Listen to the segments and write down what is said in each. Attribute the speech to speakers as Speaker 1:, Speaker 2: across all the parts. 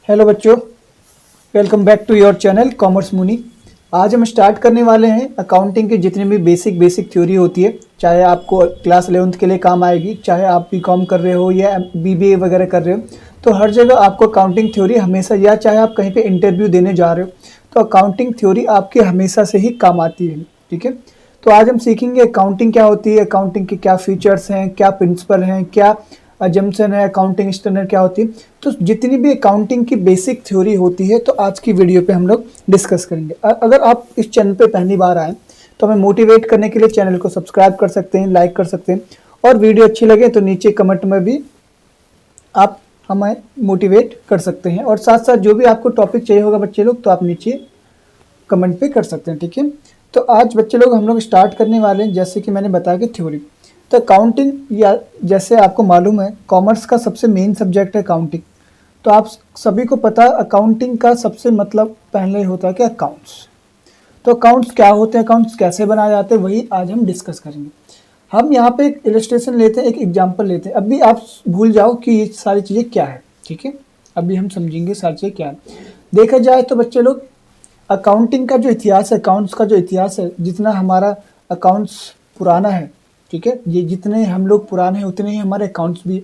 Speaker 1: Hello बच्चों, welcome back to your channel Commerce Muni. आज हम स्टार्ट करने वाले हैं अकाउंटिंग की जितनी भी बेसिक थ्योरी होती है, चाहे आपको क्लास 11th के लिए काम आएगी, चाहे आप बीकॉम कर रहे हो या बीबीए वगैरह कर रहे हो, तो हर जगह आपको अकाउंटिंग थ्योरी हमेशा, या चाहे आप कहीं पे इंटरव्यू देने जा रहे हो तो अकाउंटिंग थ्योरी आपकी हमेशा से ही काम आती है। ठीक है, तो आज हम सीखेंगे अकाउंटिंग क्या होती है, अकाउंटिंग के क्या फीचर्स हैं, क्या प्रिंसिपल हैं, क्या अजम्पशन है, अकाउंटिंग स्टैंडर्ड क्या होती है। तो जितनी भी अकाउंटिंग की बेसिक थ्योरी होती है तो आज की वीडियो पे हम लोग डिस्कस करेंगे। अगर आप इस चैनल पे पहली बार आए तो हमें मोटिवेट करने के लिए चैनल को सब्सक्राइब कर सकते हैं, लाइक कर सकते हैं, और वीडियो अच्छी लगे तो नीचे कमेंट में भी आप हमें मोटिवेट कर सकते हैं। और साथ साथ जो भी आपको टॉपिक चाहिए होगा बच्चे लोग, तो आप नीचे कमेंट पे कर सकते हैं। ठीक है, तो आज बच्चे लोग हम लोग स्टार्ट करने वाले हैं, जैसे कि मैंने बताया कि थ्योरी। तो अकाउंटिंग, या जैसे आपको मालूम है कॉमर्स का सबसे मेन सब्जेक्ट है अकाउंटिंग। तो आप सभी को पता है अकाउंटिंग का सबसे मतलब पहले होता है कि अकाउंट्स। तो अकाउंट्स क्या होते हैं, अकाउंट्स कैसे बनाए जाते हैं, वही आज हम डिस्कस करेंगे। हम यहाँ पे एक इलस्ट्रेशन लेते हैं, एक एग्जाम्पल लेते हैं। अभी आप भूल जाओ कि ये सारी चीज़ें क्या है। ठीक है, अभी हम समझेंगे सारी चीज़ें क्या है। देखा जाए तो बच्चे लोग, अकाउंटिंग का जो इतिहास है, अकाउंट्स का जो इतिहास है, जितना हमारा अकाउंट्स पुराना है, ठीक है, ये जितने हम लोग पुराने हैं उतने ही हमारे अकाउंट्स भी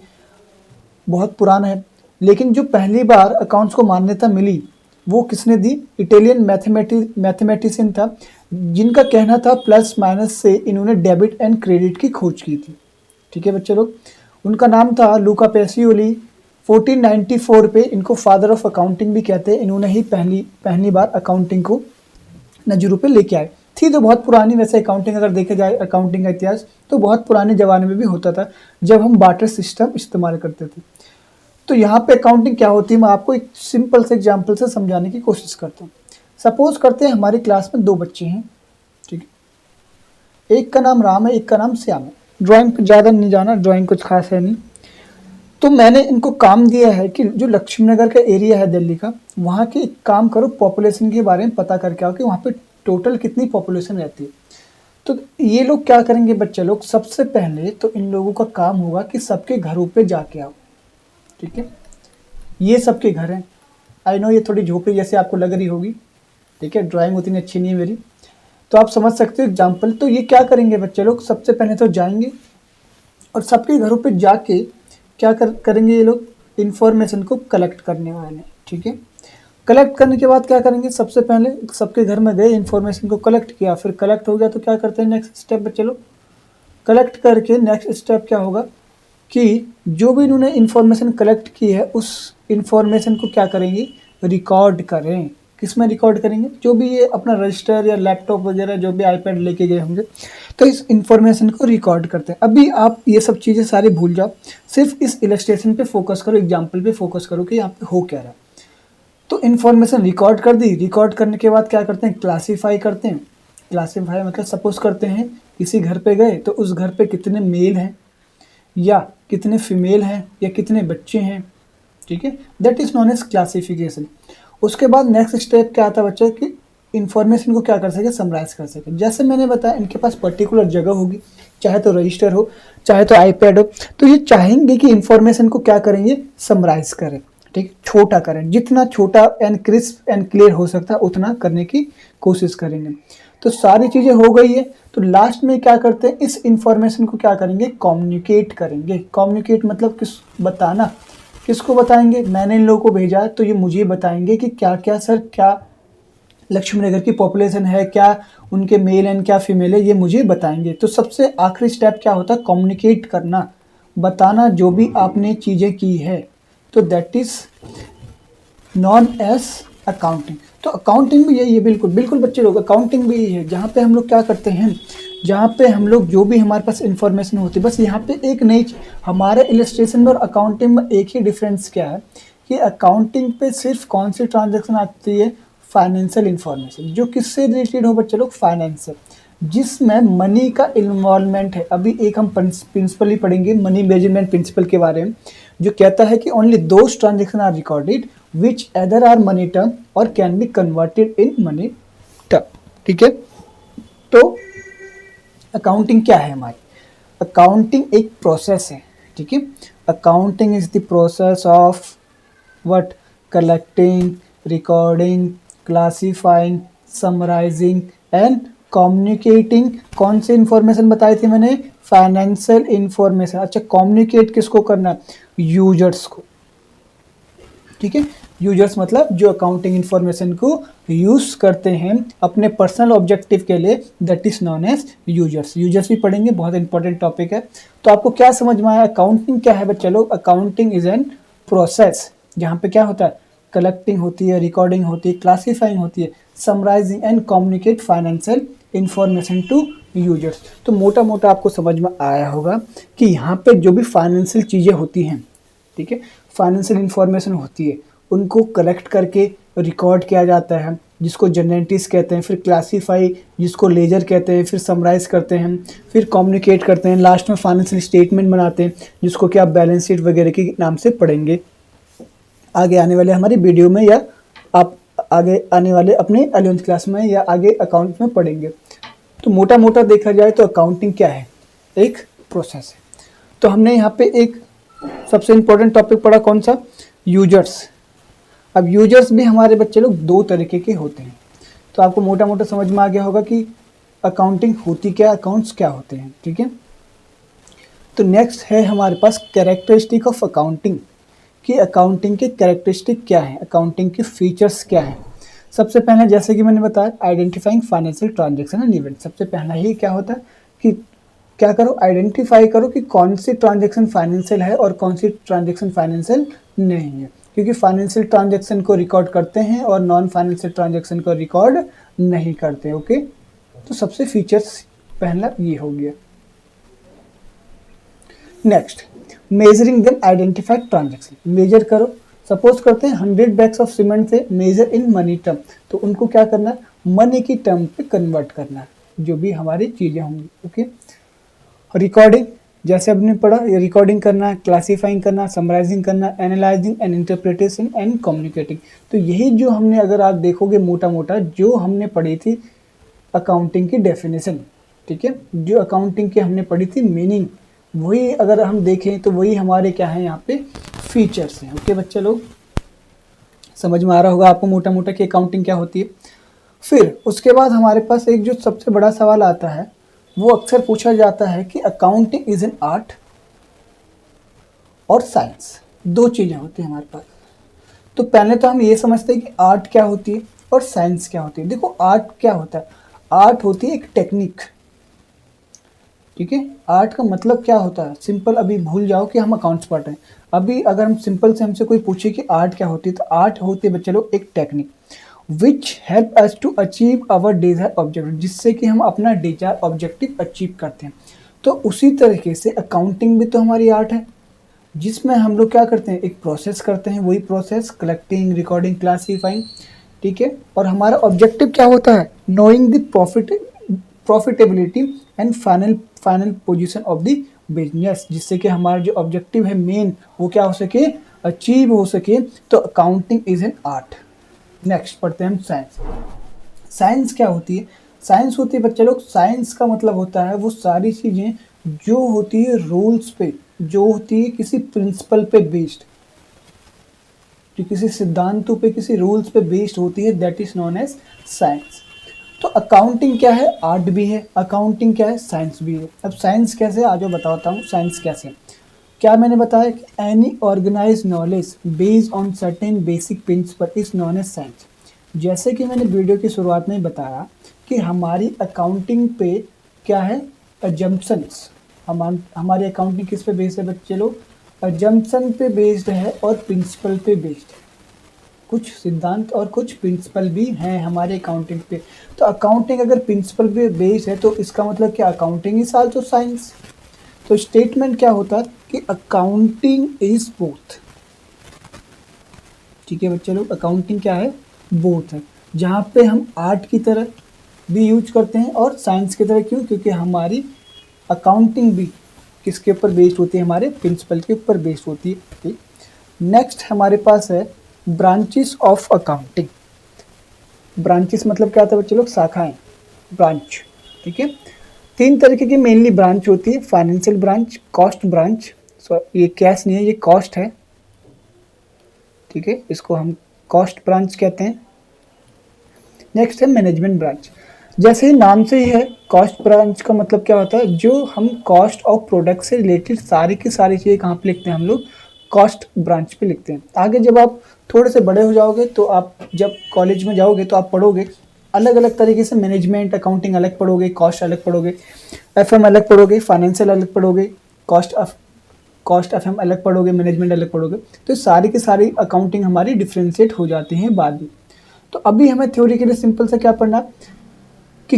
Speaker 1: बहुत पुराना है। लेकिन जो पहली बार अकाउंट्स को मान्यता मिली वो किसने दी? इटालियन मैथमेटिशियन था, जिनका कहना था प्लस माइनस से इन्होंने डेबिट एंड क्रेडिट की खोज की थी। ठीक है बच्चे लोग, उनका नाम था लूका पेसियोली। 1494 पे इनको फादर ऑफ अकाउंटिंग भी कहते हैं। इन्होंने ही पहली बार अकाउंटिंग को नजरों पे लेके आए। थी तो बहुत पुरानी, वैसे अकाउंटिंग अगर देखा जाए, अकाउंटिंग का इतिहास तो बहुत पुराने ज़माने में भी होता था, जब हम बार्टर सिस्टम इस्तेमाल करते थे। तो यहाँ पे अकाउंटिंग क्या होती है, मैं आपको एक सिंपल से एग्जाम्पल से समझाने की कोशिश करता हूँ। सपोज करते हैं हमारी क्लास में दो बच्चे हैं, ठीक है, एक का नाम राम है, एक का नाम श्याम है। ड्राइंग पे ज़्यादा नहीं जाना, ड्राइंग कुछ खास है नहीं। तो मैंने इनको काम दिया है कि जो लक्ष्मी नगर का एरिया है दिल्ली का, वहाँ के एक काम करो, पॉपुलेशन के बारे में पता करके आओ कि वहाँ पे टोटल कितनी पॉपुलेशन रहती है। तो ये लोग क्या करेंगे बच्चे लोग, सबसे पहले तो इन लोगों का काम होगा कि सबके घरों पे जाके आओ। ठीक है, ये सबके घर हैं। आई नो ये थोड़ी झोपड़ी जैसे आपको लग रही होगी, ठीक है, ड्राइंग उतनी अच्छी नहीं है मेरी, तो आप समझ सकते हो एग्जाम्पल। तो ये क्या करेंगे बच्चे लोग, सबसे पहले तो जाएंगे और सबके घरों पे जाके क्या करेंगे ये लोग, इन्फॉर्मेशन को कलेक्ट करने वाले हैं। ठीक है, कलेक्ट करने के बाद क्या करेंगे, सबसे पहले सबके घर में गए, इन्फॉर्मेशन को कलेक्ट किया, फिर कलेक्ट हो गया तो क्या करते हैं, नेक्स्ट स्टेप बच्चे लोग, कलेक्ट करके नेक्स्ट स्टेप क्या होगा कि जो भी इन्होंने इन्फॉर्मेशन कलेक्ट की है उस इन्फॉर्मेशन को क्या करेंगे, रिकॉर्ड करें। किस में रिकॉर्ड करेंगे, जो भी ये अपना रजिस्टर या लैपटॉप वगैरह जो भी आईपैड लेके गए होंगे, तो इस इन्फॉर्मेशन को रिकॉर्ड करते हैं। अभी आप ये सब चीज़ें सारी भूल जाओ, सिर्फ इस इलस्ट्रेशन पे फोकस करो, एग्जाम्पल पे फोकस करो कि यहाँ पे हो क्या रहा है। तो इन्फॉर्मेशन रिकॉर्ड कर दी, रिकॉर्ड करने के बाद क्या करते हैं, क्लासीफाई करते हैं। क्लासीफाई मतलब सपोज करते हैं किसी घर पे गए तो उस घर पे कितने मेल हैं या कितने फीमेल हैं या कितने बच्चे हैं। ठीक है, that is known as classification. उसके बाद नेक्स्ट स्टेप क्या आता है बच्चे कि इन्फॉर्मेशन को क्या कर सके, समराइज कर सके। जैसे मैंने बताया इनके पास पर्टिकुलर जगह होगी, चाहे तो रजिस्टर हो चाहे तो आईपैड हो, तो ये चाहेंगे कि इन्फॉर्मेशन को क्या करेंगे, समराइज करें। ठीक, छोटा करें, जितना छोटा एंड क्रिस्प एंड क्लियर हो सकता है उतना करने की कोशिश करेंगे। तो सारी चीज़ें हो गई है, तो लास्ट में क्या करते हैं, इस इंफॉर्मेशन को क्या करेंगे, कम्युनिकेट करेंगे। कम्युनिकेट मतलब किस, बताना। किसको बताएंगे, मैंने इन लोगों को भेजा है तो ये मुझे बताएंगे कि क्या क्या सर, क्या लक्ष्मी नगर की पॉपुलेशन है, क्या उनके मेल एंड क्या फीमेल है, ये मुझे बताएंगे। तो सबसे आखिरी स्टेप क्या होता है, कम्युनिकेट करना, बताना जो भी आपने चीज़ें की है। तो that is known as accounting. तो अकाउंटिंग भी यही है, बिल्कुल बिल्कुल बच्चे लोग, अकाउंटिंग भी यही है, जहाँ पे हम लोग क्या करते हैं, जहाँ पे हम लोग जो भी हमारे पास इंफॉर्मेशन होती है, बस यहाँ पे एक नई हमारे इलस्ट्रेशन में और अकाउंटिंग में एक ही डिफरेंस क्या है कि अकाउंटिंग पे सिर्फ कौन सी ट्रांजेक्शन आती है, फाइनेंशियल इंफॉर्मेशन, जो किससे रिलेटेड हो बच्चे लोग, फाइनेंस से, जिसमें मनी का इन्वॉल्वमेंट है। अभी एक हम प्रिंसिपल ही पढ़ेंगे, मनी मेजरमेंट प्रिंसिपल के बारे में, जो कहता है कि only those transaction are recorded which either are money term और can be converted in money term. ठीक है, तो अकाउंटिंग क्या है हमारी, अकाउंटिंग एक प्रोसेस है। ठीक है, accounting is the process of what, collecting, recording, classifying, summarising and communicating. कौन सी इंफॉर्मेशन बताई थी मैंने? Financial information. अच्छा, कम्युनिकेट किसको करना है? यूजर्स को। ठीक है, यूजर्स मतलब जो अकाउंटिंग इंफॉर्मेशन को यूज करते हैं अपने पर्सनल ऑब्जेक्टिव के लिए, that is known as users. Users भी पढ़ेंगे, बहुत इंपॉर्टेंट टॉपिक है। तो आपको क्या समझ में आया अकाउंटिंग क्या है बच्चे लोग? अकाउंटिंग इज एन प्रोसेस जहाँ पे क्या होता है? कलेक्टिंग होती है, रिकॉर्डिंग होती है, क्लासीफाइंग होती है, summarising and communicate financial information to users. तो मोटा मोटा आपको समझ में आया होगा कि यहाँ पे जो भी फाइनेंशियल चीज़ें होती हैं, ठीक है, फाइनेंशियल इंफॉर्मेशन होती है, उनको कलेक्ट करके रिकॉर्ड किया जाता है, जिसको जनरेटिस कहते हैं, फिर क्लासीफाई जिसको लेजर कहते हैं, फिर समराइज करते हैं, फिर कम्युनिकेट करते हैं, लास्ट में फाइनेंशियल स्टेटमेंट बनाते हैं जिसको कि आप बैलेंस शीट वगैरह के नाम से पढ़ेंगे आगे आने वाले हमारी वीडियो में, या आप आगे आने वाले अपने 11th क्लास में या आगे अकाउंट में पढ़ेंगे। तो मोटा मोटा देखा जाए तो अकाउंटिंग क्या है? एक प्रोसेस है। तो हमने यहाँ पे एक सबसे इम्पोर्टेंट टॉपिक पढ़ा, कौन सा? यूजर्स। अब यूजर्स भी हमारे बच्चे लोग दो तरीके के होते हैं। तो आपको मोटा मोटा समझ में आ गया होगा कि अकाउंटिंग होती क्या, अकाउंट्स क्या होते हैं। ठीक है, तो नेक्स्ट है हमारे पास कैरेक्टरिस्टिक ऑफ अकाउंटिंग, कि अकाउंटिंग के कैरेक्टरिस्टिक क्या है, अकाउंटिंग के फीचर्स क्या है। सबसे पहले जैसे कि मैंने बताया, identifying financial transaction and event. सबसे पहला ही क्या होता है कि क्या करो, आइडेंटिफाई करो कि कौन सी ट्रांजेक्शन फाइनेंशियल है और कौन सी ट्रांजेक्शन फाइनेंशियल नहीं है, क्योंकि फाइनेंशियल ट्रांजेक्शन को रिकॉर्ड करते हैं और नॉन फाइनेंशियल ट्रांजेक्शन को रिकॉर्ड नहीं करते। ओके, तो सबसे फीचर्स पहला ये हो गया। Next, measuring then identified transaction. Measure करो, सपोज करते हैं 100 बैग्स ऑफ सीमेंट से मेजर इन मनी टर्म, तो उनको क्या करना है? मनी की टर्म पे कन्वर्ट करना है, जो भी हमारी चीज़ें होंगी। ओके, रिकॉर्डिंग जैसे हमने पढ़ा, रिकॉर्डिंग करना है, क्लासीफाइंग करना, समराइजिंग करना, analysing and interpretation and communicating. तो यही जो हमने, अगर आप देखोगे मोटा मोटा जो हमने पढ़ी थी अकाउंटिंग की डेफिनेशन, ठीक है, जो अकाउंटिंग की हमने पढ़ी थी मीनिंग, वही अगर हम देखें तो वही हमारे क्या है यहाँ पे फीचर्स हैं। ओके बच्चे लोग, समझ में आ रहा होगा आपको मोटा मोटा कि अकाउंटिंग क्या होती है। फिर उसके बाद हमारे पास एक जो सबसे बड़ा सवाल आता है, वो अक्सर पूछा जाता है कि अकाउंटिंग इज एन आर्ट और साइंस, दो चीज़ें होती हैं हमारे पास। तो पहले तो हम ये समझते हैं कि आर्ट क्या होती है और साइंस क्या होती है। देखो आर्ट क्या होता है? आर्ट होती है एक टेक्निक, ठीक है। आर्ट का मतलब क्या होता है? सिंपल, अभी भूल जाओ कि हम अकाउंट्स पढ़ रहे हैं। अभी अगर हम सिंपल से हमसे कोई पूछे कि आर्ट क्या होती है, तो आर्ट होती है बच्चे लोग एक technique which help us to achieve our desire objective, जिससे कि हम अपना डिजायर ऑब्जेक्टिव अचीव करते हैं। तो उसी तरीके से अकाउंटिंग भी तो हमारी आर्ट है, जिसमें हम लोग क्या करते हैं? एक प्रोसेस करते हैं, वही प्रोसेस कलेक्टिंग, रिकॉर्डिंग, क्लासीफाइंग, ठीक है। और हमारा ऑब्जेक्टिव क्या होता है? Knowing the profitability and final position of the business, जिससे कि हमारा जो ऑब्जेक्टिव है मेन, वो क्या हो सके? अचीव हो सके। तो accounting is an art. Next पढ़ते हैं हम साइंस। साइंस क्या होती है? साइंस होती है बच्चे लोग, साइंस का मतलब होता है वो सारी चीज़ें जो होती है रूल्स पे, जो होती है किसी प्रिंसिपल पे बेस्ड, जो किसी सिद्धांतों पे, किसी रूल्स पे बेस्ड होती है, that is known as science. तो अकाउंटिंग क्या है? आर्ट भी है। अकाउंटिंग क्या है? साइंस भी है। अब साइंस कैसे, आज मैं बताता हूँ साइंस कैसे। क्या मैंने बताया कि any organise knowledge based on certain basic principle is known as science. जैसे कि मैंने वीडियो की शुरुआत में बताया कि हमारी अकाउंटिंग पे क्या है? अजम्पशंस। हमारी अकाउंटिंग किस पे बेस्ड है बच्चे लोग? अजम्पशन पे बेस्ड है और प्रिंसिपल पे बेस्ड है। कुछ सिद्धांत और कुछ प्रिंसिपल भी हैं हमारे अकाउंटिंग पे। तो अकाउंटिंग अगर प्रिंसिपल पे बेस्ड है तो इसका मतलब क्या? Accounting is also science. तो स्टेटमेंट क्या होता है कि अकाउंटिंग इज बोथ, ठीक है बच्चे लोग। अकाउंटिंग क्या है? बोथ है, जहाँ पे हम आर्ट की तरह भी यूज करते हैं और साइंस की तरह। क्यों? क्योंकि हमारी अकाउंटिंग भी किसके ऊपर बेस्ड होती है? हमारे प्रिंसिपल के ऊपर बेस्ड होती है। ठीक, नेक्स्ट हमारे पास है ब्रांचेस ऑफ अकाउंटिंग। ब्रांचेस मतलब क्या होता है बच्चे लोग? शाखाएं, ब्रांच, ठीक है। तीन तरीके की मेनली ब्रांच होती है, फाइनेंशियल ब्रांच, कॉस्ट ब्रांच। ये कैश नहीं है, ये कॉस्ट है, ठीक है, इसको हम कॉस्ट ब्रांच कहते हैं। नेक्स्ट है मैनेजमेंट ब्रांच। जैसे ही नाम से ही है, कॉस्ट ब्रांच का मतलब क्या होता है, जो हम कॉस्ट ऑफ प्रोडक्ट से रिलेटेड सारी की सारी चीज़ें कहाँ पे लिखते हैं, हम लोग कॉस्ट ब्रांच पे लिखते हैं। आगे जब आप थोड़े से बड़े हो जाओगे तो आप जब कॉलेज में जाओगे तो आप पढ़ोगे अलग अलग तरीके से, मैनेजमेंट अकाउंटिंग अलग पढ़ोगे, कॉस्ट अलग पढ़ोगे, एफएम अलग पढ़ोगे, फाइनेंशियल अलग पढ़ोगे, कॉस्ट एफएम अलग पढ़ोगे, मैनेजमेंट अलग पढ़ोगे। तो सारी की सारी अकाउंटिंग हमारी डिफ्रेंशिएट हो जाती हैं बाद में। तो अभी हमें थ्योरी के लिए सिंपल सा क्या पढ़ना कि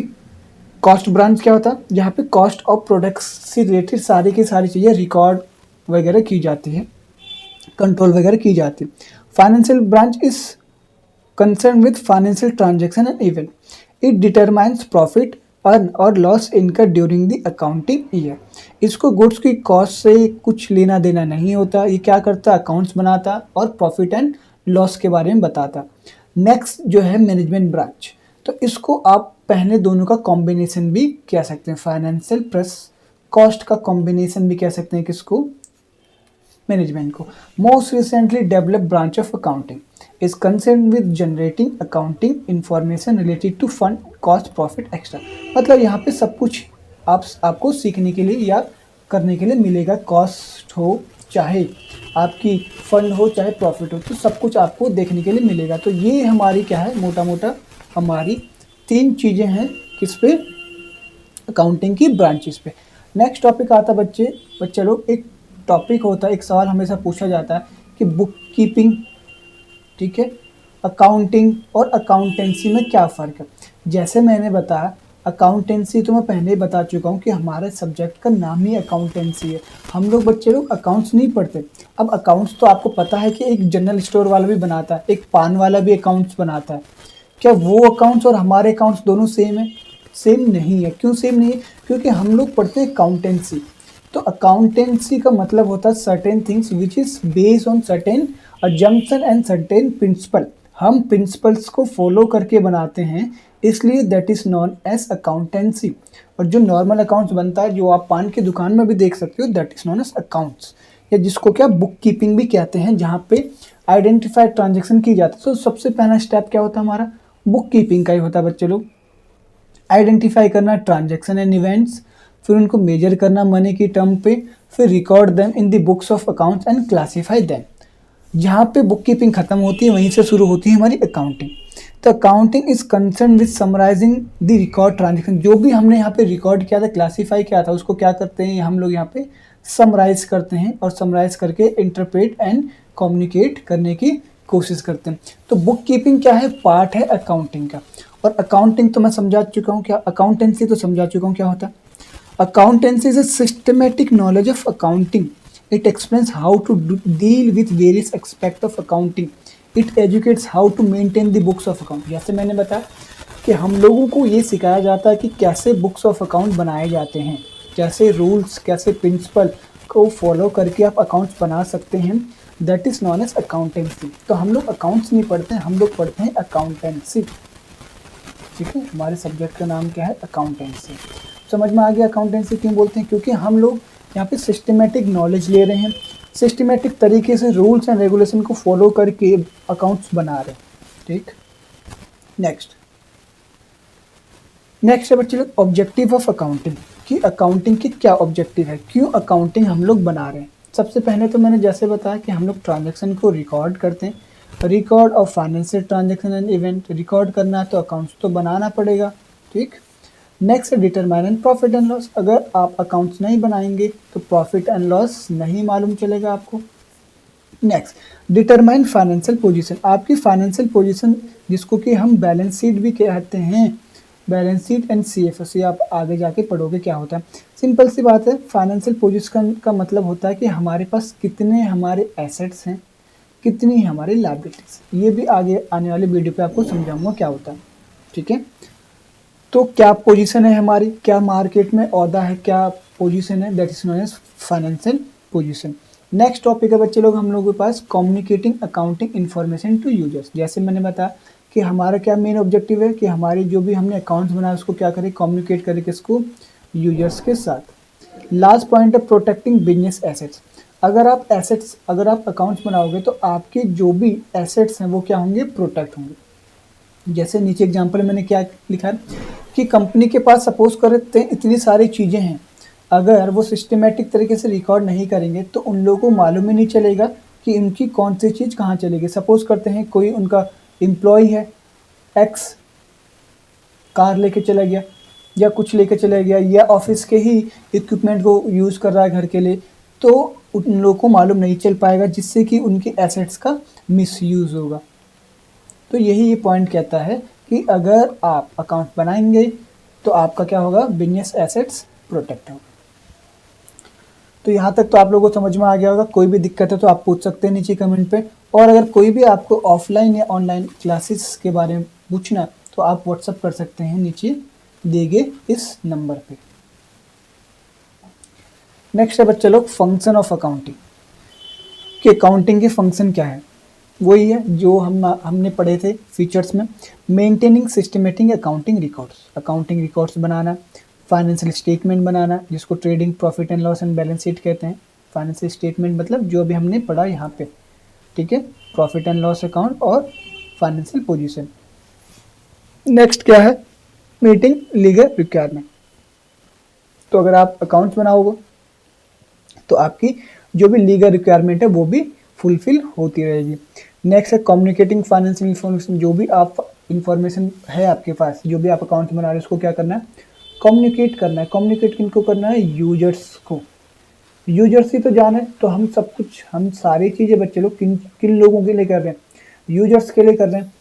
Speaker 1: कॉस्ट ब्रांच क्या होता है, जहाँ पे कॉस्ट ऑफ प्रोडक्ट्स से रिलेटेड सारी की सारी चीज़ें रिकॉर्ड वगैरह की जाती है, कंट्रोल वगैरह की जाती है। Financial branch is concern with financial transaction and event. It determines profit earn और loss income during the accounting year. इसको गुड्स की कॉस्ट से कुछ लेना देना नहीं होता। ये क्या करता है, अकाउंट्स बनाता और प्रॉफिट एंड लॉस के बारे में बताता। नेक्स्ट जो है मैनेजमेंट ब्रांच, तो इसको आप पहले दोनों का कॉम्बिनेशन भी कह सकते हैं, फाइनेंशियल प्लस कॉस्ट का कॉम्बिनेशन भी कह सकते हैं किसको, मैनेजमेंट को। Most recently develop branch of accounting is concern with generating accounting information related to fund cost profit extra. मतलब यहाँ पे सब कुछ आपको सीखने के लिए या करने के लिए मिलेगा। कॉस्ट हो चाहे आपकी फंड हो चाहे प्रॉफिट हो, तो सब कुछ आपको देखने के लिए मिलेगा। तो ये हमारी क्या है, मोटा मोटा हमारी 3 चीज़ें हैं किस पे, अकाउंटिंग की ब्रांचेस पे। नेक्स्ट टॉपिक आता बच्चे लोग, एक टॉपिक होता है, एक सवाल हमेशा पूछा जाता है कि बुक कीपिंग, ठीक है, अकाउंटिंग और अकाउंटेंसी में क्या फ़र्क है। जैसे मैंने बताया अकाउंटेंसी तो मैं पहले ही बता चुका हूँ कि हमारे सब्जेक्ट का नाम ही अकाउंटेंसी है। हम लोग बच्चे लोग अकाउंट्स नहीं पढ़ते। अब अकाउंट्स तो आपको पता है कि एक जनरल स्टोर वाला भी बनाता है, एक पान वाला भी अकाउंट्स बनाता है। क्या वो अकाउंट्स और हमारे अकाउंट्स दोनों सेम है? सेम नहीं है। क्यों सेम नहीं है? क्योंकि हम लोग पढ़ते हैं अकाउंटेंसी। तो अकाउंटेंसी का मतलब होता है certain things which is based on certain assumption and certain principle. हम प्रिंसिपल्स को फॉलो करके बनाते हैं, इसलिए that is known as accountancy. और जो नॉर्मल अकाउंट्स बनता है, जो आप पान की दुकान में भी देख सकते हो, that is known as accounts, या जिसको क्या बुक कीपिंग भी कहते हैं, जहाँ पे आइडेंटिफाइड ट्रांजेक्शन की जाती है। तो सबसे पहला स्टेप क्या होता है हमारा, बुक कीपिंग का ही होता है बच्चे लोग। आइडेंटिफाई करना ट्रांजेक्शन एंड इवेंट्स, फिर उनको मेजर करना मनी की टर्म पे, फिर record them in the books of accounts and classify them. जहाँ पे बुक कीपिंग खत्म होती है वहीं से शुरू होती है हमारी अकाउंटिंग। तो accounting is concern with summarising the record transaction. जो भी हमने यहाँ पे रिकॉर्ड किया था, क्लासीफाई किया था, उसको क्या करते हैं हम लोग यहाँ पे समराइज करते हैं, और समराइज करके इंटरप्रेट एंड कम्युनिकेट करने की कोशिश करते हैं। तो बुक कीपिंग क्या है, पार्ट है अकाउंटिंग का। और अकाउंटिंग तो मैं समझा चुका हूँ क्या, अकाउंटेंसी तो समझा चुका हूँ क्या होता है। Accountancy is a systematic knowledge of accounting. It explains how to deal with various aspects of accounting. It educates how to maintain the books of account. जैसे मैंने बताया कि हम लोगों को ये सिखाया जाता है कि कैसे बुक्स ऑफ अकाउंट बनाए जाते हैं, कैसे रूल्स, कैसे प्रिंसिपल को फॉलो करके आप अकाउंट्स बना सकते हैं। That is known as accountancy. तो हम लोग अकाउंट्स नहीं पढ़ते हैं, हम लोग पढ़ते हैं अकाउंटेंसी। ठीक है, हमारे सब्जेक्ट का नाम क्या है, अकाउंटेंसी। समझ में आ गया अकाउंटेंसी क्यों बोलते हैं, क्योंकि हम लोग यहाँ पे सिस्टमेटिक नॉलेज ले रहे हैं, सिस्टमेटिक तरीके से रूल्स एंड रेगुलेशन को फॉलो करके अकाउंट्स बना रहे हैं। ठीक, नेक्स्ट है बच्चे लोग ऑब्जेक्टिव ऑफ अकाउंटिंग, कि अकाउंटिंग की क्या ऑब्जेक्टिव है, क्यों अकाउंटिंग हम लोग बना रहे हैं। सबसे पहले तो मैंने जैसे बताया कि हम लोग ट्रांजेक्शन को रिकॉर्ड करते हैं, record of financial transaction and event. Record करना है तो अकाउंट्स तो बनाना पड़ेगा। ठीक, नेक्स्ट है डिटरमाइन प्रॉफिट एंड लॉस। अगर आप अकाउंट्स नहीं बनाएंगे तो प्रॉफिट एंड लॉस नहीं मालूम चलेगा आपको। नेक्स्ट डिटरमाइन फाइनेंशियल पोजीशन, आपकी फाइनेंशियल पोजीशन जिसको कि हम बैलेंस शीट भी कहते हैं, बैलेंस शीट एंड CFO, आप आगे जाके पढ़ोगे क्या होता है। सिंपल सी बात है, फाइनेंशियल पोजीशन का मतलब होता है कि हमारे पास कितने हमारे एसेट्स हैं, कितनी हमारी लायबिलिटीज। ये भी आगे आने वाले वीडियो पे आपको समझाऊंगा क्या होता है। ठीक है, तो क्या पोजीशन है हमारी, क्या मार्केट में औदा है, क्या पोजीशन है, that is known as financial position. Next topic है बच्चे लोग हम लोगों के पास communicating accounting information to users. जैसे मैंने बताया कि हमारा क्या मेन ऑब्जेक्टिव है कि हमारी जो भी हमने अकाउंट्स बनाया उसको क्या करें, कम्युनिकेट करें किसको, यूजर्स के साथ। लास्ट पॉइंट है प्रोटेक्टिंग बिजनेस एसेट्स। अगर आप अकाउंट्स बनाओगे तो आपके जो भी एसेट्स हैं वो क्या होंगे, प्रोटेक्ट होंगे। जैसे नीचे एग्जांपल मैंने क्या लिखा है कि कंपनी के पास सपोज करते हैं इतनी सारी चीज़ें हैं, अगर वो सिस्टमेटिक तरीके से रिकॉर्ड नहीं करेंगे तो उन लोगों को मालूम ही नहीं चलेगा कि उनकी कौन सी चीज़ कहाँ चलेगी। सपोज करते हैं कोई उनका एम्प्लॉय है, एक्स कार लेके चला गया या कुछ लेके चला गया या ऑफिस के ही इक्विपमेंट को यूज़ कर रहा है घर के लिए, तो उन लोगों को मालूम नहीं चल पाएगा, जिससे कि उनके एसेट्स का मिसयूज़ होगा। तो यही ये पॉइंट कहता है कि अगर आप अकाउंट बनाएंगे तो आपका क्या होगा, बिजनेस एसेट्स प्रोटेक्ट होगा। तो यहाँ तक तो आप लोगों को समझ में आ गया होगा। कोई भी दिक्कत है तो आप पूछ सकते हैं नीचे कमेंट पे। और अगर कोई भी आपको ऑफलाइन या ऑनलाइन क्लासेस के बारे में पूछना तो आप व्हाट्सअप कर सकते हैं नीचे दिए गए इस नंबर पे। नेक्स्ट है बच्चे लोग फंक्शन ऑफ अकाउंटिंग, कि अकाउंटिंग के फंक्शन क्या है। वही है जो हमने पढ़े थे फीचर्स में। मेंटेनिंग सिस्टमेटिक अकाउंटिंग रिकॉर्ड्स बनाना, फाइनेंशियल स्टेटमेंट बनाना जिसको trading profit and loss and balance sheet कहते हैं। फाइनेंशियल स्टेटमेंट मतलब जो भी हमने पढ़ा यहाँ पे, ठीक है, प्रॉफिट एंड लॉस अकाउंट और फाइनेंशियल पोजीशन। नेक्स्ट क्या है, मीटिंग लीगल रिक्वायरमेंट। तो अगर आप अकाउंट्स बनाओगे तो आपकी जो भी लीगल रिक्वायरमेंट है वो भी फुलफिल होती रहेगी। नेक्स्ट है कम्युनिकेटिंग फाइनेंशियल इंफॉर्मेशन। जो भी आप इंफॉर्मेशन है आपके पास, जो भी आप अकाउंट बना रहे हैं उसको क्या करना है, कम्युनिकेट करना है। कम्युनिकेट किनको करना है, यूजर्स को। यूजर्स ही तो जाने तो हम सब कुछ, हम सारी चीज़ें बच्चे लोग किन किन लोगों के लिए कर रहे हैं, यूजर्स के लिए कर रहे हैं।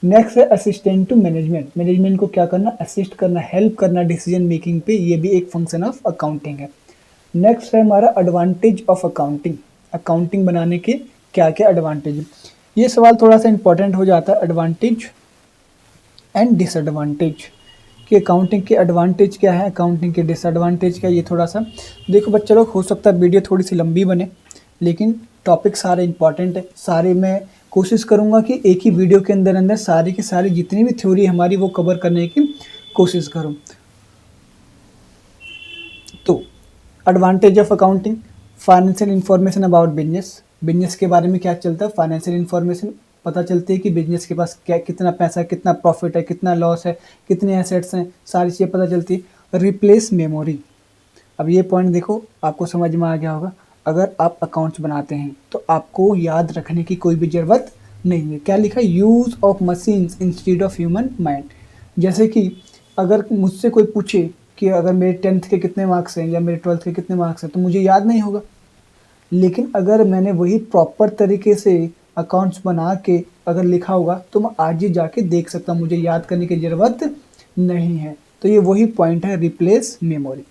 Speaker 1: नेक्स्ट है असिस्टेंट टू मैनेजमेंट को क्या करना, असिस्ट करना, हेल्प करना डिसीजन मेकिंग पे। ये भी एक फंक्शन ऑफ अकाउंटिंग है। नेक्स्ट है हमारा एडवांटेज ऑफ अकाउंटिंग बनाने के क्या क्या एडवांटेज। ये सवाल थोड़ा सा इंपॉर्टेंट हो जाता है, एडवांटेज एंड डिसएडवांटेज, कि अकाउंटिंग के एडवांटेज क्या है, अकाउंटिंग के डिसएडवांटेज क्या है। ये थोड़ा सा देखो बच्चे लोग, हो सकता है वीडियो थोड़ी सी लंबी बने, लेकिन टॉपिक सारे इंपॉर्टेंट है। सारे मैं कोशिश करूँगा कि एक ही वीडियो के अंदर अंदर सारी की सारी जितनी भी थ्योरी हमारी वो कवर करने की कोशिश करूँ। तो advantage of accounting, financial information about business के बारे में क्या चलता है, फाइनेंशियल इंफॉर्मेशन पता चलती है कि बिजनेस के पास क्या, कितना पैसा, कितना प्रॉफिट है, कितना लॉस है, कितने एसेट्स हैं, सारी चीज़ें पता चलती है। रिप्लेस मेमोरी, अब ये पॉइंट देखो आपको समझ में आ गया होगा। अगर आप अकाउंट्स बनाते हैं तो आपको याद रखने की कोई भी ज़रूरत नहीं है। क्या लिखा है, use of machines instead of human mind. जैसे कि अगर मुझसे कोई पूछे कि अगर मेरे 10th के कितने मार्क्स हैं या मेरे 12th के कितने मार्क्स हैं, तो मुझे याद नहीं होगा। लेकिन अगर मैंने वही प्रॉपर तरीके से अकाउंट्स बना के अगर लिखा होगा तो मैं आज ही जाके देख सकता हूँ, मुझे याद करने की ज़रूरत नहीं है। तो ये वही पॉइंट है, रिप्लेस मेमोरी।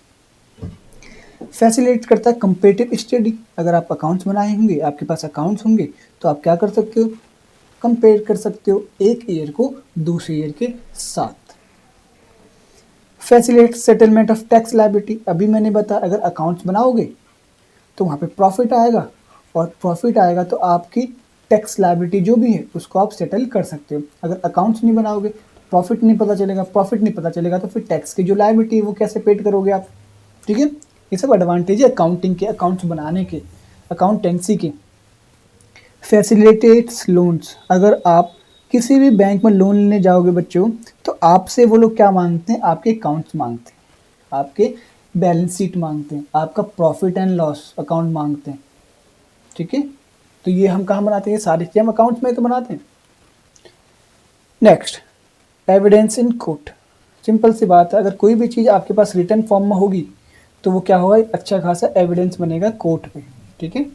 Speaker 1: फैसिलिटेट करता है कंपेरेटिव स्टडी। अगर आप अकाउंट्स बनाए होंगे, आपके पास अकाउंट्स होंगे, तो आप क्या कर सकते हो, कंपेयर कर सकते हो एक ईयर को दूसरे ईयर के साथ। Facilitate settlement of tax liability. अभी मैंने बताया अगर अकाउंट्स बनाओगे तो वहाँ पे प्रॉफिट आएगा, और प्रॉफिट आएगा तो आपकी टैक्स लायबिलिटी जो भी है उसको आप सेटल कर सकते हो। अगर अकाउंट्स नहीं बनाओगे तो प्रॉफिट नहीं पता चलेगा तो फिर टैक्स की जो लायबिलिटी है वो कैसे पेड करोगे आप, ठीक है। ये सब एडवांटेज है अकाउंटिंग के, अकाउंट्स बनाने के, अकाउंटेंसी के। Facilitates loans. अगर आप किसी भी बैंक में लोन लेने जाओगे बच्चों, तो आपसे वो लोग क्या मांगते हैं, आपके अकाउंट्स मांगते हैं, आपके बैलेंस शीट मांगते हैं, आपका प्रॉफिट एंड लॉस अकाउंट मांगते हैं, ठीक है। तो ये हम कहाँ बनाते हैं, सारी चीज़ें हम अकाउंट्स में तो बनाते हैं। Next, evidence in court. Simple सी बात है, अगर कोई भी चीज़ आपके पास रिटर्न फॉर्म में होगी तो वो क्या होगा, अच्छा खासा एविडेंस बनेगा कोर्ट पे, ठीक है।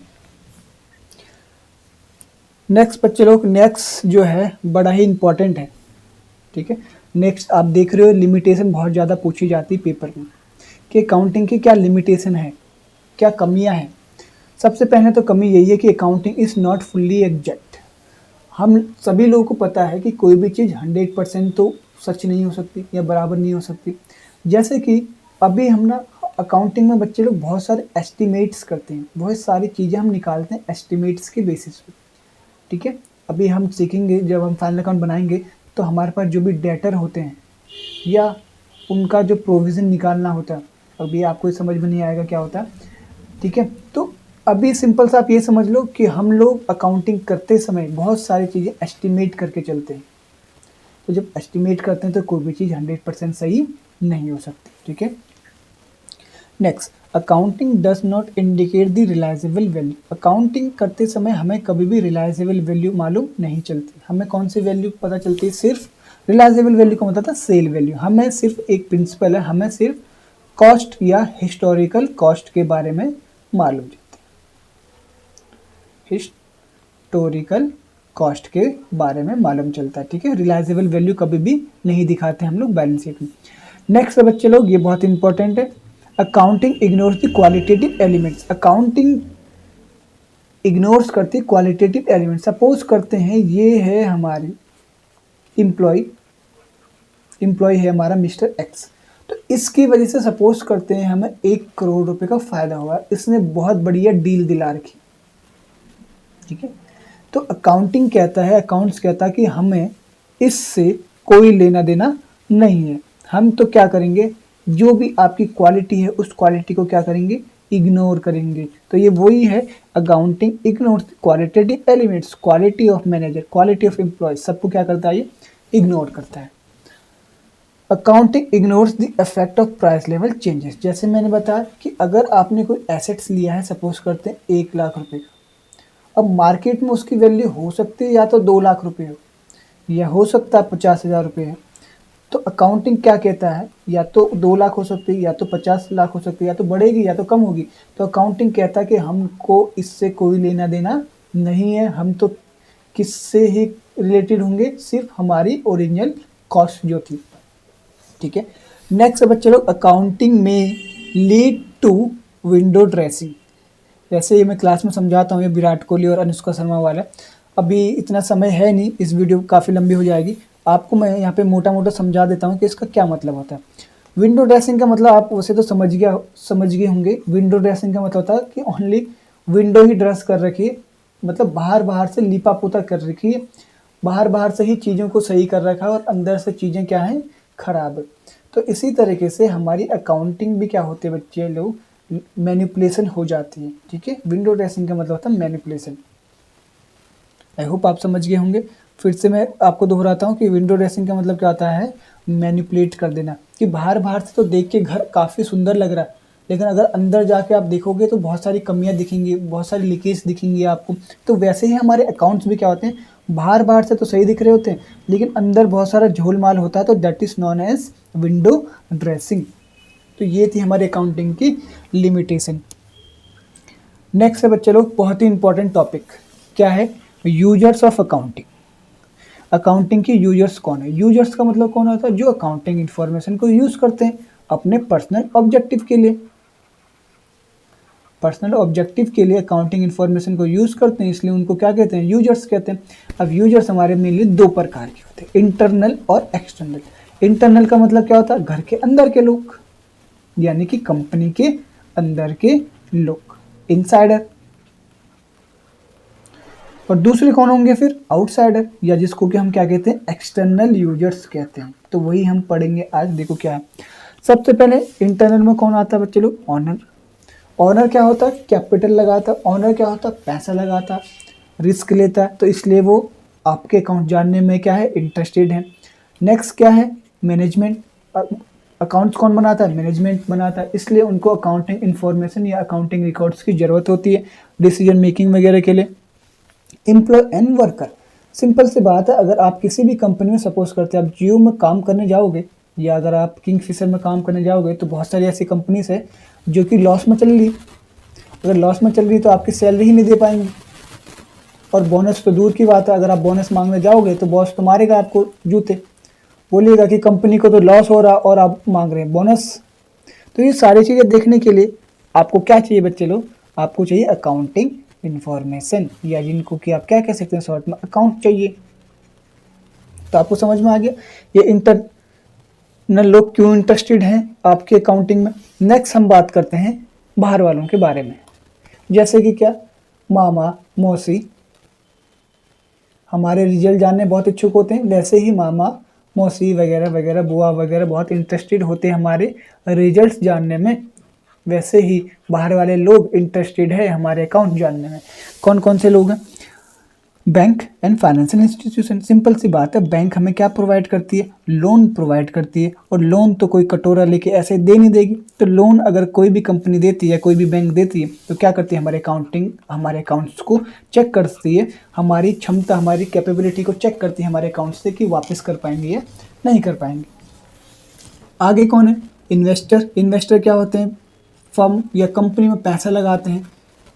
Speaker 1: नेक्स्ट बच्चे लोग, नेक्स्ट जो है बड़ा ही इंपॉर्टेंट है, ठीक है। नेक्स्ट आप देख रहे हो लिमिटेशन बहुत ज़्यादा पूछी जाती है पेपर में, कि अकाउंटिंग की क्या लिमिटेशन है, क्या कमियां हैं। सबसे पहले तो कमी यही है कि accounting is not fully exact. हम सभी लोगों को पता है कि कोई भी चीज़ 100% तो सच नहीं हो सकती या बराबर नहीं हो सकती। जैसे कि अभी हम ना अकाउंटिंग में बच्चे लोग बहुत सारे एस्टिमेट्स करते हैं, बहुत सारी चीज़ें हम निकालते हैं एस्टिमेट्स के बेसिस पे, ठीक है। अभी हम सीखेंगे, जब हम फाइनल अकाउंट बनाएंगे तो हमारे पास जो भी डेटर होते हैं या उनका जो प्रोविज़न निकालना होता है, अभी आपको समझ में नहीं आएगा क्या होता है, ठीक है। तो अभी सिंपल सा आप ये समझ लो कि हम लोग अकाउंटिंग करते समय बहुत सारी चीज़ें एस्टिमेट करके चलते हैं। तो जब एस्टिमेट करते हैं तो कोई भी चीज़ 100% सही नहीं हो सकती, ठीक है। Next, accounting does not indicate the realisable value. Accounting करते समय हमें कभी भी रिलायजेबल वैल्यू मालूम नहीं चलती। हमें कौन सी वैल्यू पता चलती है? सिर्फ रिलायजेबल वैल्यू का मतलब था सेल वैल्यू। हमें सिर्फ एक प्रिंसिपल है, हमें सिर्फ कॉस्ट या हिस्टोरिकल कॉस्ट के बारे में मालूम चलता है। हिस्टोरिकल कॉस्ट के बारे में मालूम चलता है, ठीक है। रिलायजेबल वैल्यू कभी भी नहीं दिखाते हम लोग बैलेंस शीट में। नेक्स्ट बच्चे लोग, ये बहुत इंपॉर्टेंट है, accounting ignores the qualitative elements. Accounting ignores करती क्वालिटेटिव एलिमेंट। सपोज करते हैं ये है हमारी एम्प्लॉय है हमारा मिस्टर एक्स, तो इसकी वजह से सपोज करते हैं हमें 1 करोड़ रुपए का फायदा हुआ, इसने बहुत बढ़िया डील दिला रखी, ठीक है। तो अकाउंटिंग कहता है, अकाउंट्स कहता है कि हमें इससे कोई लेना देना नहीं है। हम तो क्या करेंगे, जो भी आपकी क्वालिटी है उस क्वालिटी को क्या करेंगे, इग्नोर करेंगे। तो ये वही है, accounting ignores qualitative elements, quality of manager, quality of employ, सबको क्या करता है, ये इग्नोर करता है। Accounting ignores the effect of price level changes. जैसे मैंने बताया कि अगर आपने कोई एसेट्स लिया है, सपोज करते हैं 1 लाख रुपए का, अब मार्केट में उसकी वैल्यू हो सकती है या तो 2 लाख रुपए हो, या हो सकता है 50,000 रुपये है। तो अकाउंटिंग क्या कहता है, या तो 2 लाख हो सकती है, या तो 50 लाख हो सकती है, या तो बढ़ेगी या तो कम होगी। तो अकाउंटिंग कहता है कि हमको इससे कोई लेना देना नहीं है, हम तो किससे ही रिलेटेड होंगे, सिर्फ हमारी ओरिजिनल कॉस्ट जो थी, ठीक है। नेक्स्ट बच्चे लोग, अकाउंटिंग में लीड टू विंडो ड्रेसिंग। जैसे ये मैं क्लास में समझाता हूँ, ये विराट कोहली और अनुष्का शर्मा वाला। अभी इतना समय है नहीं, इस वीडियो काफ़ी लंबी हो जाएगी, आपको मैं यहाँ पे मोटा मोटा समझा देता हूँ कि इसका क्या मतलब होता है। विंडो ड्रेसिंग का मतलब आप वैसे तो समझ गए होंगे। विंडो ड्रेसिंग का मतलब होता है कि ओनली विंडो ही ड्रेस कर रखी है, मतलब बाहर से लिपा पोता कर रखी है, बाहर से ही चीज़ों को सही कर रखा है और अंदर से चीज़ें क्या हैं, खराब है। तो इसी तरीके से हमारी अकाउंटिंग भी क्या होती है बच्चे लोग, मैनिपुलेशन हो जाती है, ठीक है। विंडो ड्रेसिंग का मतलब होता है मैनिपुलेशन। आई होप आप समझ गए होंगे। फिर से मैं आपको दोहराता हूँ कि विंडो ड्रेसिंग का मतलब क्या होता है, मैनिपुलेट कर देना। कि बाहर से तो देख के घर काफ़ी सुंदर लग रहा है, लेकिन अगर अंदर जाके आप देखोगे तो बहुत सारी कमियां दिखेंगी, बहुत सारी लीकेज दिखेंगी आपको। तो वैसे ही हमारे अकाउंट्स भी क्या होते हैं, बाहर से तो सही दिख रहे होते हैं, लेकिन अंदर बहुत सारा झोलमाल होता है, तो that is known as window dressing. तो ये थी हमारे अकाउंटिंग की लिमिटेशन। नेक्स्ट है बच्चे लोग, बहुत ही इंपॉर्टेंट टॉपिक क्या है, यूजर्स ऑफ अकाउंटिंग। अकाउंटिंग के यूजर्स कौन है? यूजर्स का मतलब कौन होता है, जो अकाउंटिंग इन्फॉर्मेशन को यूज करते हैं अपने पर्सनल ऑब्जेक्टिव के लिए। पर्सनल ऑब्जेक्टिव के लिए अकाउंटिंग इन्फॉर्मेशन को यूज करते हैं, इसलिए उनको क्या कहते हैं, यूजर्स कहते हैं। अब यूजर्स हमारे मेनली 2 प्रकार के होते हैं, इंटरनल और एक्सटर्नल। इंटरनल का मतलब क्या होता है, घर के अंदर के लोग, यानी कि कंपनी के अंदर के लोग, इनसाइडर। और दूसरे कौन होंगे फिर, आउटसाइडर, या जिसको कि हम क्या कहते हैं, एक्सटर्नल यूजर्स कहते हैं। तो वही हम पढ़ेंगे आज। देखो क्या है, सबसे पहले इंटरनल में कौन आता है बच्चे लोग, ऑनर। ऑनर क्या होता है, कैपिटल लगाता है। ऑनर क्या होता है, पैसा लगाता है, रिस्क लेता है, तो इसलिए वो आपके अकाउंट जानने में क्या है, इंटरेस्टेड है। नेक्स्ट क्या है, मैनेजमेंट। अकाउंट्स कौन बनाता है, मैनेजमेंट बनाता है, इसलिए उनको अकाउंटिंग इन्फॉर्मेशन या अकाउंटिंग रिकॉर्ड्स की ज़रूरत होती है डिसीजन मेकिंग वगैरह के लिए। एम्प्लॉय एंड वर्कर, सिंपल सी बात है, अगर आप किसी भी कंपनी में सपोज करते हैं, आप जियो में काम करने जाओगे या अगर आप किंगफिशर में काम करने जाओगे, तो बहुत सारी ऐसी कंपनीज है जो कि लॉस में चल रही। अगर लॉस में चल रही तो आपकी सैलरी ही नहीं दे पाएंगे, और बोनस तो दूर की बात है। अगर आप बोनस मांगने जाओगे तो बॉस तो मारेगा आपको जूते, बोलिएगा कि कंपनी को तो लॉस हो रहा और आप मांग रहे हैं बोनस। तो ये सारी चीज़ें देखने के लिए आपको क्या चाहिए बच्चे लोग, आपको चाहिए अकाउंटिंग इन्फॉर्मेशन, या जिनको कि आप क्या कह सकते हैं शॉर्ट में अकाउंट चाहिए। तो आपको समझ में आ गया ये इंटरनल लोग क्यों इंटरेस्टेड हैं आपके अकाउंटिंग में। नेक्स्ट हम बात करते हैं बाहर वालों के बारे में, जैसे कि क्या, मामा मौसी हमारे रिजल्ट जानने बहुत इच्छुक होते हैं, वैसे ही मामा मौसी वगैरह वगैरह बुआ वगैरह बहुत इंटरेस्टेड होते हैं हमारे रिजल्ट्स जानने में। वैसे ही बाहर वाले लोग इंटरेस्टेड है हमारे अकाउंट जानने में। कौन कौन से लोग हैं? Bank and financial institution. Simple सी बात है, बैंक हमें क्या प्रोवाइड करती है? लोन प्रोवाइड करती है। और लोन तो कोई कटोरा लेके ऐसे दे नहीं देगी। तो लोन अगर कोई भी कंपनी देती है, कोई भी बैंक देती है, तो क्या करती है? हमारे अकाउंट्स को चेक करती है, हमारी क्षमता, हमारी कैपेबिलिटी को चेक करती है हमारे अकाउंट से कि वापस कर पाएंगे या नहीं कर पाएंगे। आगे कौन है? इन्वेस्टर। इन्वेस्टर क्या होते हैं? फर्म या कंपनी में पैसा लगाते हैं।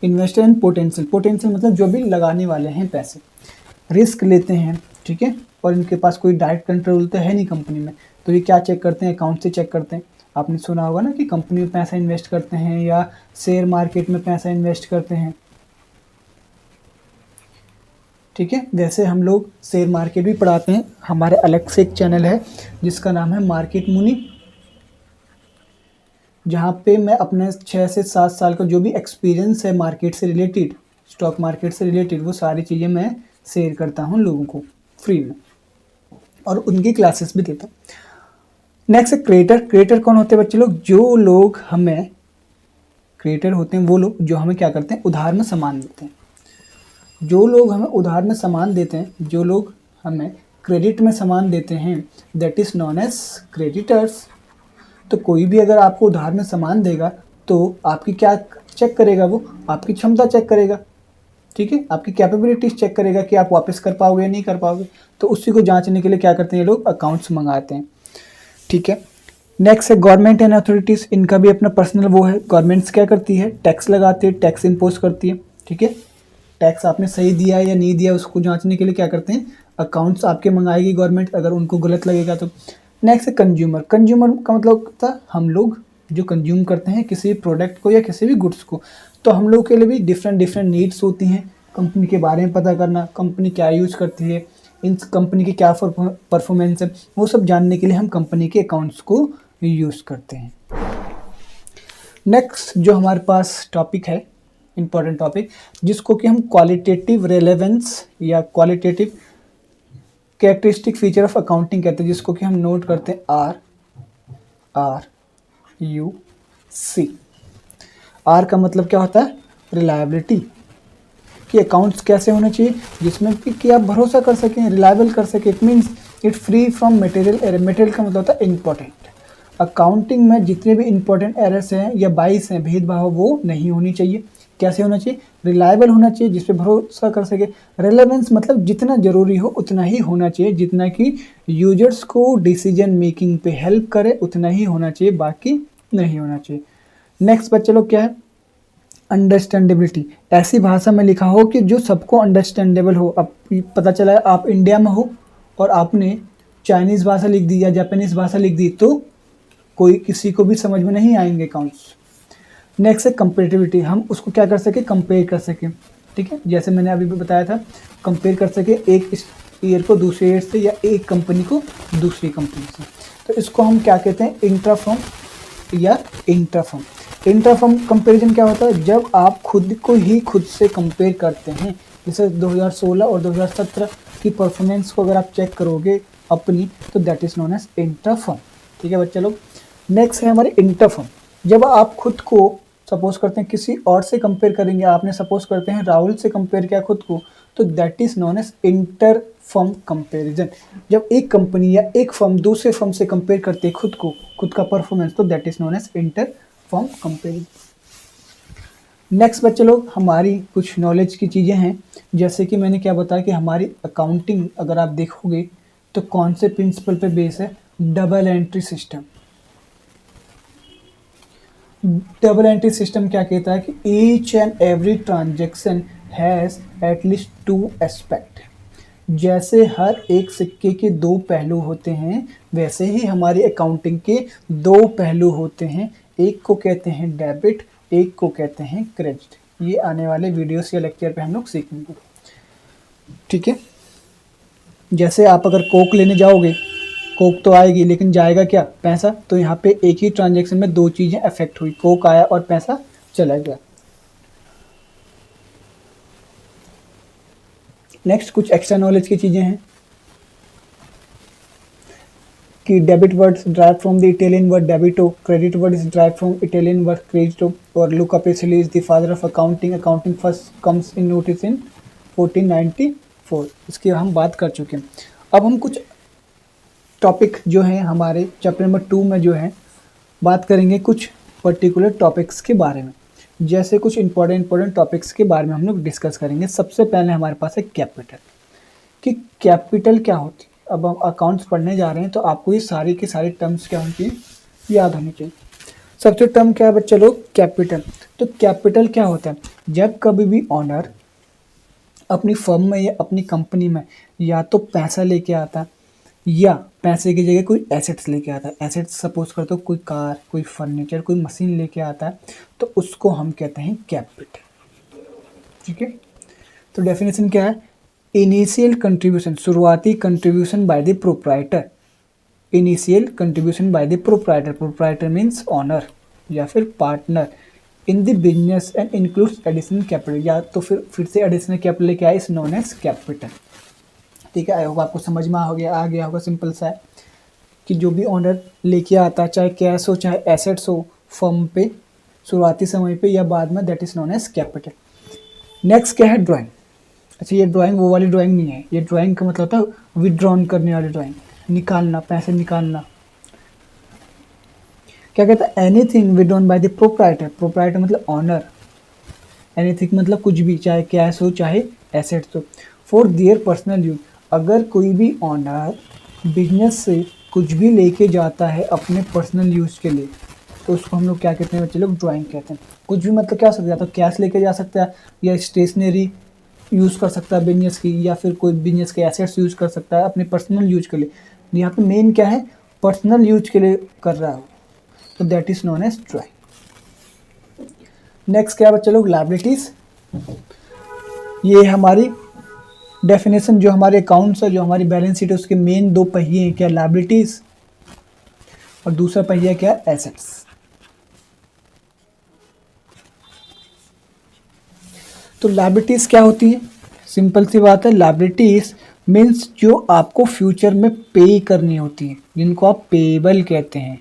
Speaker 1: Investor and potential. पोटेंशियल मतलब जो भी लगाने वाले हैं पैसे, रिस्क लेते हैं, ठीक है, और इनके पास कोई डायरेक्ट कंट्रोल तो है नहीं कंपनी में, तो ये क्या चेक करते हैं? अकाउंट से चेक करते हैं। आपने सुना होगा ना कि कंपनी में पैसा इन्वेस्ट करते हैं या शेयर मार्केट में पैसा इन्वेस्ट करते हैं, ठीक है। वैसे हम लोग शेयर मार्केट भी पढ़ाते हैं। हमारे अलग से एक चैनल है जिसका नाम है मार्केट मुनि, जहाँ पे मैं अपने 6 से 7 साल का जो भी एक्सपीरियंस है मार्केट से रिलेटेड, स्टॉक मार्केट से रिलेटेड, वो सारी चीज़ें मैं शेयर करता हूँ लोगों को फ्री में, और उनकी क्लासेस भी देता हूँ। नेक्स्ट है क्रिएटर। क्रिएटर कौन होते हैं बच्चे लोग? जो लोग हमें, क्रिएटर होते हैं वो लोग जो हमें क्या करते हैं? उधार में सामान देते हैं। जो लोग हमें उधार में सामान देते हैं, जो लोग हमें क्रेडिट में सामान देते हैं, that is known as creditors. तो कोई भी अगर आपको उधार में सामान देगा तो आपकी क्या चेक करेगा? वो आपकी क्षमता चेक करेगा, ठीक है, आपकी कैपेबिलिटीज चेक करेगा कि आप वापस कर पाओगे या नहीं कर पाओगे। तो उसी को जांचने के लिए क्या करते हैं ये लोग? अकाउंट्स मंगाते हैं, ठीक है। नेक्स्ट है गवर्नमेंट एंड अथॉरिटीज़। इनका भी अपना पर्सनल वो है। गवर्नमेंट्स क्या करती है? टैक्स लगाती है, टैक्स इम्पोज करती है, ठीक है। टैक्स आपने सही दिया है या नहीं दिया उसको जांचने के लिए क्या करते हैं? अकाउंट्स आपके मंगाएगी गवर्नमेंट, अगर उनको गलत लगेगा तो। नेक्स्ट है कंज्यूमर। कंज्यूमर का मतलब होता है हम लोग जो कंज्यूम करते हैं किसी भी प्रोडक्ट को या किसी भी गुड्स को। तो हम लोग के लिए भी डिफरेंट डिफरेंट नीड्स होती हैं। कंपनी के बारे में पता करना, कंपनी क्या यूज़ करती है, इन कंपनी की क्या परफॉर्मेंस है, वो सब जानने के लिए हम कंपनी के अकाउंट्स को यूज़ करते हैं। नेक्स्ट जो हमारे पास टॉपिक है, इम्पॉर्टेंट टॉपिक, जिसको कि हम क्वालिटेटिव रेलेवेंस या qualitative characteristic feature of accounting कहते हैं, जिसको कि हम नोट करते हैं RUC। आर का मतलब क्या होता है? रिलायबिलिटी, कि अकाउंट्स कैसे होने चाहिए जिसमें कि आप भरोसा कर सकें, रिलायबल कर सकें। It means it free from material error. Material का मतलब होता है इंपॉर्टेंट। अकाउंटिंग में जितने भी इंपॉर्टेंट एरर्स हैं या बाइस हैं, भेदभाव, वो नहीं होनी चाहिए। कैसे होना चाहिए? रिलायबल होना चाहिए, जिस पे भरोसा कर सके। रेलेवेंस मतलब जितना ज़रूरी हो उतना ही होना चाहिए, जितना कि यूजर्स को डिसीजन मेकिंग पे हेल्प करे उतना ही होना चाहिए, बाकी नहीं होना चाहिए। नेक्स्ट बच्चे लोग क्या है? अंडरस्टैंडेबिलिटी। ऐसी भाषा में लिखा हो कि जो सबको अंडरस्टैंडेबल हो। अब पता चला है आप इंडिया में हो और आपने चाइनीज़ भाषा लिख दी या जापानीज़ भाषा लिख दी तो कोई किसी को भी समझ में नहीं आएंगे अकाउंट्स। नेक्स्ट है कंपेरेटिविटी। हम उसको क्या कर सके? कंपेयर कर सकें, ठीक है। जैसे मैंने अभी भी बताया था, कंपेयर कर सके एक ईयर को दूसरे ईयर से या एक कंपनी को दूसरी कंपनी से। तो इसको हम क्या कहते हैं? इंट्राफर्म या इंट्राफर्म। इंट्राफर्म कंपैरिजन क्या होता है? जब आप खुद को ही खुद से कंपेयर करते हैं। जैसे 2016 और 2017 की परफॉर्मेंस को अगर आप चेक करोगे अपनी, तो that is known as intrafirm, ठीक है बच्चे लोग। नेक्स्ट है हमारे इंटरफर्म। जब आप खुद को सपोज करते हैं किसी और से कंपेयर करेंगे, आपने सपोज करते हैं राहुल से कंपेयर किया खुद को, तो that is known as inter firm comparison. जब एक कंपनी या एक फर्म दूसरे फर्म से कंपेयर करते हैं खुद को, खुद का परफॉर्मेंस, तो that is known as inter firm comparison. Next बच्चे लोग हमारी कुछ नॉलेज की चीज़ें हैं। जैसे कि मैंने क्या बताया कि हमारी अकाउंटिंग अगर आप देखोगे तो कौन से प्रिंसिपल पे बेस है? Double entry system. Double entry system क्या कहता है कि each and every transaction has at least 2 aspect. जैसे हर एक सिक्के के 2 पहलू होते हैं, वैसे ही हमारी अकाउंटिंग के 2 पहलू होते हैं। एक को कहते हैं डेबिट, एक को कहते हैं क्रेडिट। ये आने वाले वीडियोस या लेक्चर पे हम लोग सीखेंगे, ठीक है। जैसे आप अगर कोक लेने जाओगे, कोक तो आएगी लेकिन जाएगा क्या? पैसा। तो यहाँ पे एक ही ट्रांजेक्शन में 2 चीज़ें अफेक्ट हुई, कोक आया और पैसा चला गया। नेक्स्ट कुछ एक्स्ट्रा नॉलेज की चीज़ें हैं। कि debit word drive from the Italian word debito, credit word is drive from Italian word credito, और Luca Pacioli is the father of accounting. Accounting first comes in notice in 1494। इसकी हम बात कर चुके हैं। अब हम कुछ टॉपिक जो हैं हमारे चैप्टर नंबर 2 में जो है बात करेंगे कुछ पर्टिकुलर टॉपिक्स के बारे में, जैसे कुछ इंपॉर्टेंट टॉपिक्स के बारे में हम लोग डिस्कस करेंगे। सबसे पहले हमारे पास है कैपिटल, कि कैपिटल क्या होती है। अब हम अकाउंट्स पढ़ने जा रहे हैं तो आपको ये सारी की सारी टर्म्स क्या होनी चाहिए, याद होनी चाहिए। सबसे टर्म क्या है बच्चे लोग, कैपिटल। तो कैपिटल क्या होता है, जब कभी भी ऑनर अपनी फर्म में या अपनी कंपनी में या तो पैसा लेके आता है या पैसे की जगह कोई एसेट्स लेके आता है। एसेट्स सपोज कर तो कोई कार, कोई फर्नीचर, कोई मशीन लेके आता है, तो उसको हम कहते हैं कैपिटल। ठीक है, तो डेफिनेशन क्या है, इनिशियल कंट्रीब्यूशन, शुरुआती contribution by the proprietor. Initial contribution by the proprietor, proprietor means owner या फिर partner in the business and includes additional capital, या तो फिर से एडिशनल कैपिटल लेके आए, इज नोन एज कैपिटल। ठीक है, आई होप आपको समझ में आ गया होगा। सिंपल सा है कि जो भी ऑनर लेके आता है, चाहे कैश हो चाहे एसेट्स हो फर्म पे शुरुआती समय पे या बाद में, that is known as capital. Next क्या है, ड्राइंग। अच्छा, ये ड्राइंग वो वाली ड्राइंग नहीं है, ये ड्राइंग का मतलब होता है विड्रॉन करने वाली ड्राइंग, निकालना, पैसे निकालना। क्या कहता है, anything withdrawn bye the proprietor. Proprietor मतलब ऑनर, एनीथिंग मतलब कुछ भी, चाहे कैश हो चाहे एसेट्स हो, फॉर देयर पर्सनल यूज। अगर कोई भी ऑनर बिजनेस से कुछ भी लेके जाता है अपने पर्सनल यूज के लिए, तो उसको हम लोग क्या कहते हैं बच्चे लोग, ड्राइंग कहते हैं। कुछ भी मतलब क्या हो सकता है, तो कैश लेके जा सकता है या स्टेशनरी यूज़ कर सकता है बिजनेस की, या फिर कोई बिजनेस के एसेट्स यूज़ कर सकता है अपने पर्सनल यूज के लिए। यहाँ पे मेन क्या है, पर्सनल यूज के लिए कर रहा हो, तो that is known as drawing. Next क्या बच्चे लोग, लायबिलिटीज। ये हमारी डेफिनेशन जो हमारे अकाउंट्स है, जो हमारी बैलेंस शीट है, उसके मेन दो पहिए हैं, क्या लायबिलिटीज और दूसरा पहिया क्या, एसेट्स। तो लायबिलिटीज क्या होती है, सिंपल सी बात है, लायबिलिटीज मीन्स जो आपको फ्यूचर में पे करनी होती है, जिनको आप पेएबल कहते हैं।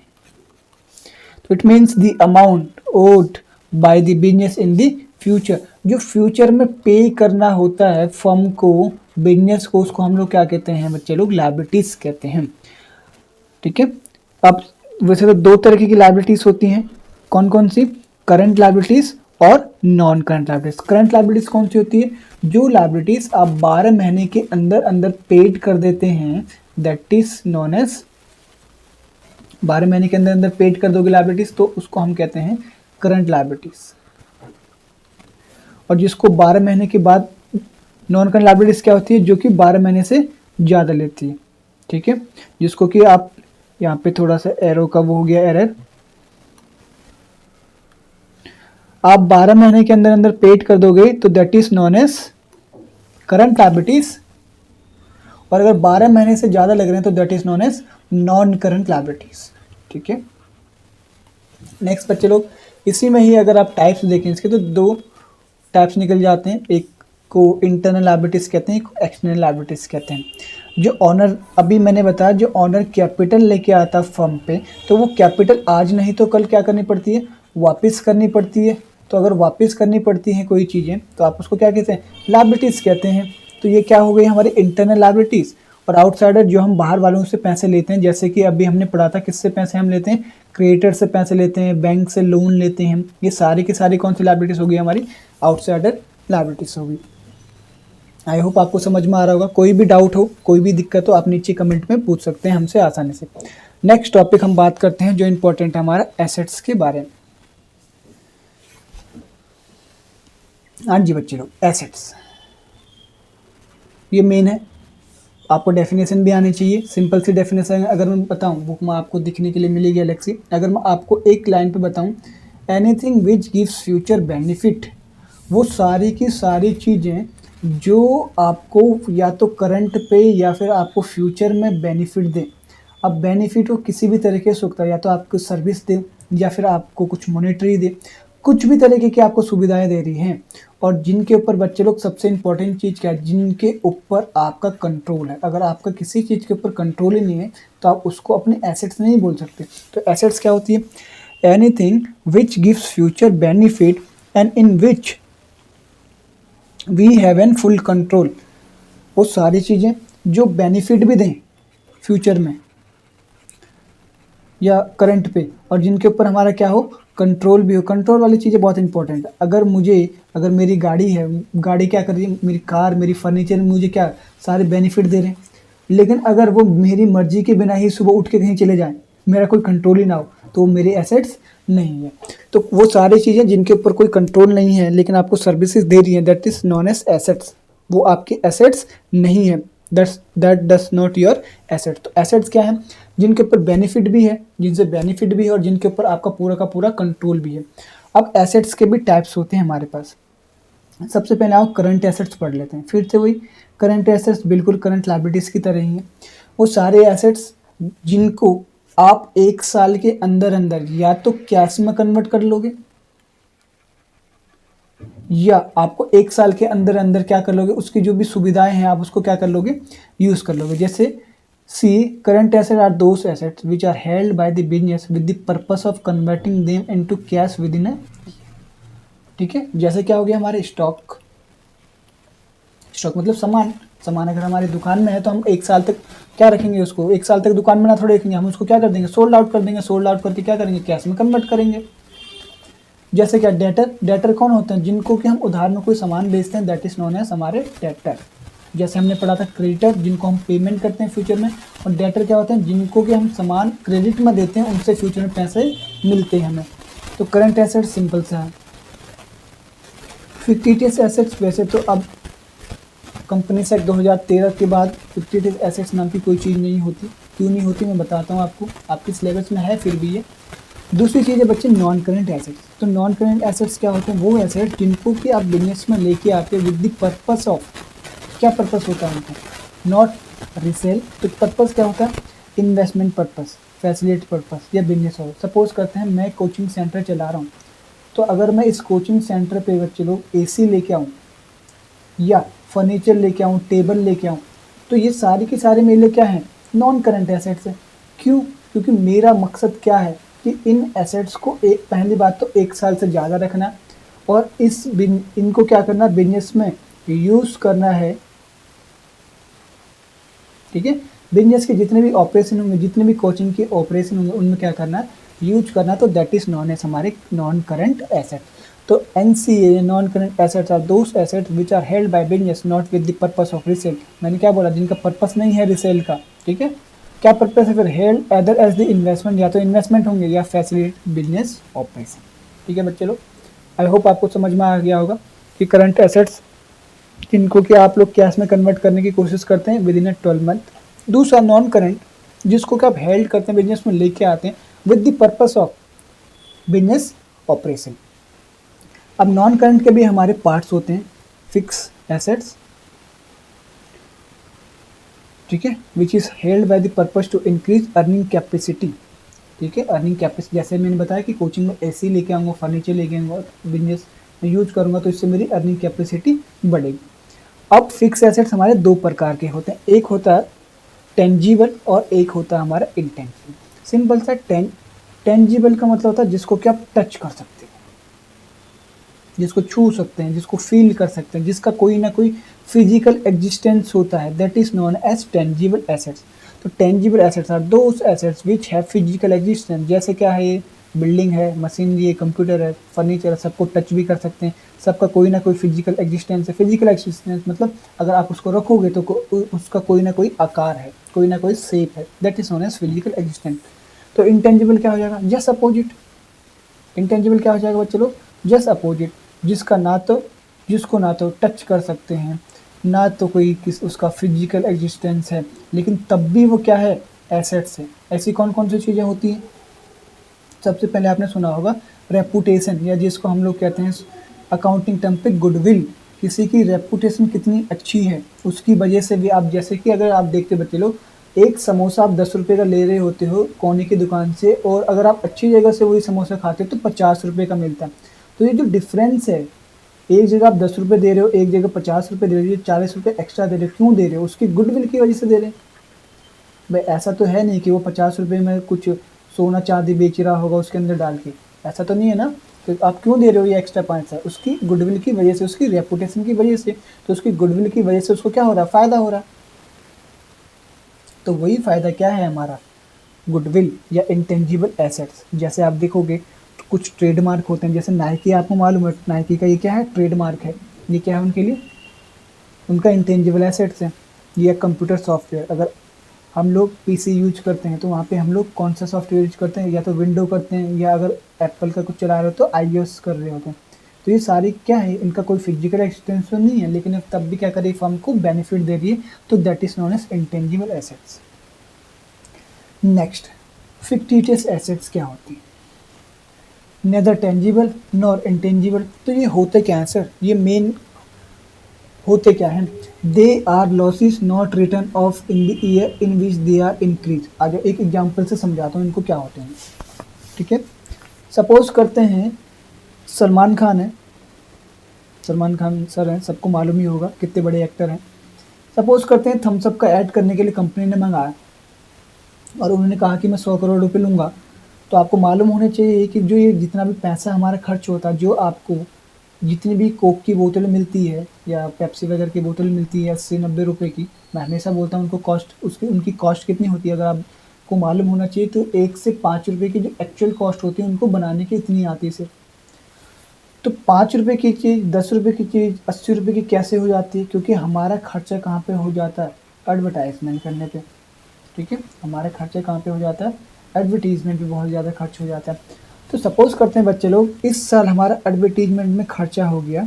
Speaker 1: तो it means the amount owed by the business in the future. जो फ्यूचर में पे करना होता है फर्म को, बिजनेस को, उसको हम लोग क्या कहते हैं बच्चे लोग, लायबिलिटीज कहते हैं। ठीक है, अब वैसे तो दो तरह की लायबिलिटीज होती हैं, कौन कौन सी, करंट लायबिलिटीज और non current liabilities. Current liabilities कौन सी होती है, जो लायबिलिटीज आप 12 महीने के अंदर अंदर पेड कर देते हैं, दैट इज नोन एज, 12 महीने के अंदर अंदर पेड कर दोगे लायबिलिटीज, तो उसको हम कहते हैं करंट लायबिलिटीज। और जिसको 12 महीने के बाद, नॉन करंट लायबिलिटीज क्या होती है, जो कि 12 महीने से ज़्यादा लेती है। ठीक है, जिसको कि आप यहाँ पे थोड़ा सा एरो का वो हो गया एरर, आप 12 महीने के अंदर अंदर पेड कर दोगे तो that is known as current liabilities, और अगर 12 महीने से ज़्यादा लग रहे हैं तो that is known as non current liabilities. ठीक है, नेक्स्ट बच्चे लोग, इसी में ही अगर आप टाइप्स देखें इसके, तो दो टाइप्स निकल जाते हैं, एक को इंटरनल लायबिलिटीज कहते हैं, एक एक्सटर्नल लायबिलिटीज कहते हैं। जो ऑनर, अभी मैंने बताया, जो ऑनर कैपिटल लेके आता फर्म पे, तो वो कैपिटल आज नहीं तो कल क्या करनी पड़ती है, वापस करनी पड़ती है। तो अगर वापस करनी पड़ती हैं कोई चीज़ें, तो आप उसको क्या कहते हैं, लायबिलिटीज कहते हैं। तो ये क्या हो गई हमारी इंटरनल लायबिलिटीज। और आउटसाइडर, जो हम बाहर वालों से पैसे लेते हैं, जैसे कि अभी हमने पढ़ा था, किससे पैसे हम लेते हैं, क्रिएटर से पैसे लेते हैं, बैंक से लोन लेते हैं, ये सारी की सारी कौन सी लायबिलिटीज होगी, हमारी आउटसाइडर लायबिलिटीज होगी। आई होप आपको समझ में आ रहा होगा। कोई भी डाउट हो, कोई भी दिक्कत हो, आप नीचे कमेंट में पूछ सकते हैं हमसे आसानी से। नेक्स्ट टॉपिक हम बात करते हैं जो इंपॉर्टेंट है हमारा, एसेट्स के बारे में। हाँ जी बच्चे लोग, एसेट्स ये मेन है, आपको डेफिनेशन भी आनी चाहिए। सिंपल सी डेफिनेशन अगर मैं बताऊं, बुक में आपको दिखने के लिए मिलेगी अलग से। अगर मैं आपको एक लाइन पे बताऊं, anything which gives future benefit, वो सारी की सारी चीज़ें जो आपको या तो करंट पे या फिर आपको फ्यूचर में बेनिफिट दे। अब बेनिफिट वो किसी भी तरीके से होता है, या तो आपको सर्विस दे या फिर आपको कुछ मॉनेटरी दे। कुछ भी तरीके की आपको सुविधाएं दे रही हैं, और जिनके ऊपर बच्चे लोग सबसे इंपॉर्टेंट चीज़ क्या है, जिनके ऊपर आपका कंट्रोल है। अगर आपका किसी चीज़ के ऊपर कंट्रोल ही नहीं है तो आप उसको अपने एसेट्स नहीं बोल सकते। तो एसेट्स क्या होती है? Anything which gives future benefit and in which we have an full control. वो सारी चीज़ें जो बेनिफिट भी दें फ्यूचर में या करंट पे, और जिनके ऊपर हमारा क्या हो, कंट्रोल भी हो। कंट्रोल वाली चीज़ें बहुत इंपॉर्टेंट है। अगर मेरी गाड़ी है, गाड़ी क्या कर रही है, मेरी कार, मेरी फर्नीचर मुझे क्या सारे बेनिफिट दे रहे हैं, लेकिन अगर वो मेरी मर्जी के बिना ही सुबह उठ के कहीं चले जाएं, मेरा कोई कंट्रोल ही ना हो, तो वो मेरे एसेट्स नहीं है। तो वो सारी चीज़ें जिनके ऊपर कोई कंट्रोल नहीं है लेकिन आपको सर्विसेज दे रही हैं, that is known as assets. वो आपके एसेट्स नहीं है, that does not your asset. तो एसेट्स क्या है? जिनके ऊपर बेनिफिट भी है, जिनसे बेनिफिट भी है, और जिनके ऊपर आपका पूरा का पूरा कंट्रोल भी है। अब एसेट्स के भी टाइप्स होते हैं हमारे पास। सबसे पहले आप करंट एसेट्स पढ़ लेते हैं। फिर से वही करंट एसेट्स बिल्कुल करंट लायबिलिटीज की तरह ही है। वो सारे एसेट्स जिनको आप 1 साल के अंदर अंदर या तो कैश में कन्वर्ट कर लोगे, या आपको 1 साल के अंदर अंदर क्या कर लोगे, उसकी जो भी सुविधाएं हैं आप उसको क्या कर लोगे, यूज कर लोगे। जैसे सी current asset are those assets which are held by the business with the purpose of converting them into cash within. ठीक है, जैसे क्या हो गया हमारे स्टॉक। स्टॉक मतलब सामान। सामान अगर हमारी दुकान में है तो हम 1 साल तक क्या रखेंगे उसको, 1 साल तक दुकान में ना थोड़े रखेंगे, हम उसको क्या कर देंगे, सोल्ड आउट कर देंगे। सोल्ड आउट करके क्या करेंगे, कैश में कन्वर्ट करेंगे। जैसे क्या डेटर। डेटर कौन होते हैं, जिनको कि हम उधार में कोई सामान बेचते हैं, दैट इज नोन एज हमारे डेटर। जैसे हमने पढ़ा था क्रेडिटर, जिनको हम पेमेंट करते हैं फ्यूचर में, और डेटर क्या होते हैं, जिनको कि हम सामान क्रेडिट में देते हैं, उनसे फ्यूचर में पैसे मिलते हैं हमें। तो करंट एसेट सिंपल सा है। फिक्टिशियस एसेट्स, वैसे तो अब कंपनीज एक्ट 2013 के बाद फिक्टिशियस एसेट्स नाम की कोई चीज़ नहीं होती। क्यों नहीं होती मैं बताता हूँ आपको, आपके सिलेबस में है फिर भी ये। दूसरी चीज़ है बच्चे नॉन करेंट एसेट्स। तो नॉन करेंट एसेट्स क्या होते हैं, वो एसेट्स जिनको कि आप बिजनेस में लेके आते हैं विद द पर्पस ऑफ, क्या पर्पस होता है उनका, नॉट रिसेल। तो पर्पस क्या होता है, इन्वेस्टमेंट पर्पस, फैसिलिटी पर्पस, या बिजनेस हो। सपोज करते हैं मैं कोचिंग सेंटर चला रहा हूँ, तो अगर मैं इस कोचिंग सेंटर पे बच्चे लोग एसी लेके आऊँ या फर्नीचर लेके आऊँ, टेबल लेके आऊँ, तो ये सारी की सारी मेरे लिए क्या है, नॉन करंट एसेट्स है। क्यों? क्योंकि मेरा मकसद क्या है कि इन एसेट्स को पहली बात तो 1 साल से ज़्यादा रखना, और इनको क्या करना, बिजनेस में यूज़ करना है। ठीक है, बिजनेस के जितने भी ऑपरेशन होंगे, जितने भी कोचिंग के ऑपरेशन होंगे, उनमें क्या करना है, यूज करना। तो दैट इज नॉन एज हमारे नॉन करंट एसेट। तो NCA non current assets are those assets which are held by business not with the purpose of resale. मैंने क्या बोला, जिनका पर्पस नहीं है रिसेल का। ठीक है, क्या पर्पस है फिर, held other as the investment, या तो इन्वेस्टमेंट होंगे या फैसिलिटी बिजनेस ऑपरेशन। ठीक है बच्चे लोग, आई होप आपको समझ में आ गया होगा कि करंट एसेट्स जिनको कि आप लोग कैश में कन्वर्ट करने की कोशिश करते हैं विद इन अ 12 मंथ। दूसरा नॉन करंट, जिसको कि आप हेल्ड करते हैं, बिजनेस में लेके आते हैं with the purpose of business operation. अब नॉन करंट के भी हमारे पार्ट्स होते हैं, फिक्स एसेट्स, ठीक है, which is held by the purpose to increase earning capacity. ठीक है, अर्निंग कैपेसिटी, जैसे मैंने बताया कि कोचिंग में एसी लेके आऊँगा, फर्नीचर लेके आऊँगा, बिजनेस में यूज करूँगा, तो इससे मेरी अर्निंग कैपेसिटी बढ़ेगी। अब फिक्स एसेट्स हमारे 2 प्रकार के होते हैं, एक होता है टेंजिबल और एक होता है हमारा इंटेंजिबल। सिंपल सा टेंजिबल का मतलब होता है जिसको कि आप टच कर सकते हैं, जिसको छू सकते हैं, जिसको फील कर सकते हैं, जिसका कोई ना कोई फिजिकल एग्जिस्टेंस होता है, that is known as tangible assets. तो tangible assets are those assets which have physical existence. जैसे क्या है, ये बिल्डिंग है, मशीनरी है, कंप्यूटर है, फर्नीचर है, सबको टच भी कर सकते हैं, सबका कोई ना कोई फिजिकल एग्जिस्टेंस है। फिजिकल एग्जिस्टेंस मतलब अगर आप उसको रखोगे तो उसका कोई ना कोई आकार है, कोई ना कोई शेप है, that is known as physical existence. तो इंटेंजिबल क्या हो जाएगा, जस्ट अपोजिट। इंटेंजिबल क्या हो जाएगा बच्चे लोग, जस्ट अपोजिट, जिसको ना तो टच कर सकते हैं, ना तो कोई उसका फिजिकल एग्जिस्टेंस है, लेकिन तब भी वो क्या है, एसेट्स है। ऐसी कौन कौन सी चीज़ें होती हैं, सबसे पहले आपने सुना होगा रेपुटेशन, या जिसको हम लोग कहते हैं अकाउंटिंग टर्म पे गुडविल। किसी की रेपुटेशन कितनी अच्छी है उसकी वजह से भी आप, जैसे कि अगर आप देखते बच्चे लोग, एक समोसा आप 10 रुपये का ले रहे होते हो कोने की दुकान से, और अगर आप अच्छी जगह से वही समोसा खाते हो तो 50 रुपये का मिलता है। तो ये जो डिफरेंस है, एक जगह आप 10 रुपये दे रहे हो, एक जगह 50 रुपये दे रहे हो, 40 रुपये एक्स्ट्रा दे रहे हो, क्यों दे रहे हो? उसकी गुडविल की वजह से दे रहे हैं भाई। ऐसा तो है नहीं कि वो 50 रुपये में कुछ सोना चांदी बेच रहा होगा उसके अंदर डाल के, ऐसा तो नहीं है ना। तो आप क्यों दे रहे हो ये एक्स्ट्रा 5 उसकी गुडविल की वजह से, उसकी रेपुटेशन की वजह से। तो उसकी गुडविल की वजह से उसको क्या हो रहा है, फ़ायदा हो रहा है। तो वही फ़ायदा क्या है हमारा, गुडविल या इंटेंजिबल एसेट्स। जैसे आप देखोगे कुछ ट्रेडमार्क होते हैं, जैसे नाइकी, आपको मालूम है नाइकी का ये क्या है, ट्रेडमार्क है। ये क्या है उनके लिए, उनका इंटेंजिबल एसेट्स है। ये कंप्यूटर सॉफ्टवेयर, अगर हम लोग पीसी यूज करते हैं तो वहाँ पे हम लोग कौन सा सॉफ्टवेयर यूज करते हैं, या तो विंडो करते हैं, या अगर एप्पल का कुछ चला रहे हो तो आईओएस कर रहे होते हैं। तो ये सारी क्या है, इनका कोई फिजिकल एक्सटेंशन नहीं है, लेकिन तब भी क्या करें, फर्म को बेनिफिट दे रही है, तो that is known as intangible assets. Next, fictitious assets क्या होती है, नेदर टेंजिबल नॉर इंटेंजिबल। तो ये होते क्या है सर, ये मेन होते क्या हैं, they are losses not written off in the year in which they are increase. आगे एक एग्जांपल से समझाता हूँ इनको क्या होते हैं, ठीक है। सपोज करते हैं सलमान खान है, सलमान खान सर हैं, सबको मालूम ही होगा कितने बड़े एक्टर हैं। सपोज करते हैं थम्स अप का ऐड करने के लिए कंपनी ने मंगाया, और उन्होंने कहा कि मैं 100 करोड़ रुपए लूँगा। तो आपको मालूम होना चाहिए कि जो ये जितना भी पैसा हमारा खर्च होता है, जो आपको जितनी भी कोक की बोतल मिलती है या पेप्सी वगैरह की बोतल मिलती है 80-90 रुपए की, मैं हमेशा बोलता हूँ उनको कॉस्ट, उसकी उनकी कॉस्ट कितनी होती है अगर आपको मालूम होना चाहिए, तो 1 से 5 रुपए की जो एक्चुअल कॉस्ट होती है उनको बनाने की इतनी आती है सिर्फ। तो 5 रुपए की चीज़, 10 रुपए की चीज़ 80 रुपए की कैसे हो जाती है, क्योंकि हमारा खर्चा कहाँ पे हो जाता है, एडवर्टाइजमेंट करने पे, ठीक है। हमारा खर्चा कहाँ पे हो जाता है, एडवर्टीजमेंट पे बहुत ज़्यादा खर्च हो जाता है। तो सपोज़ करते हैं बच्चे लोग, इस साल हमारा एडवर्टीजमेंट में खर्चा हो गया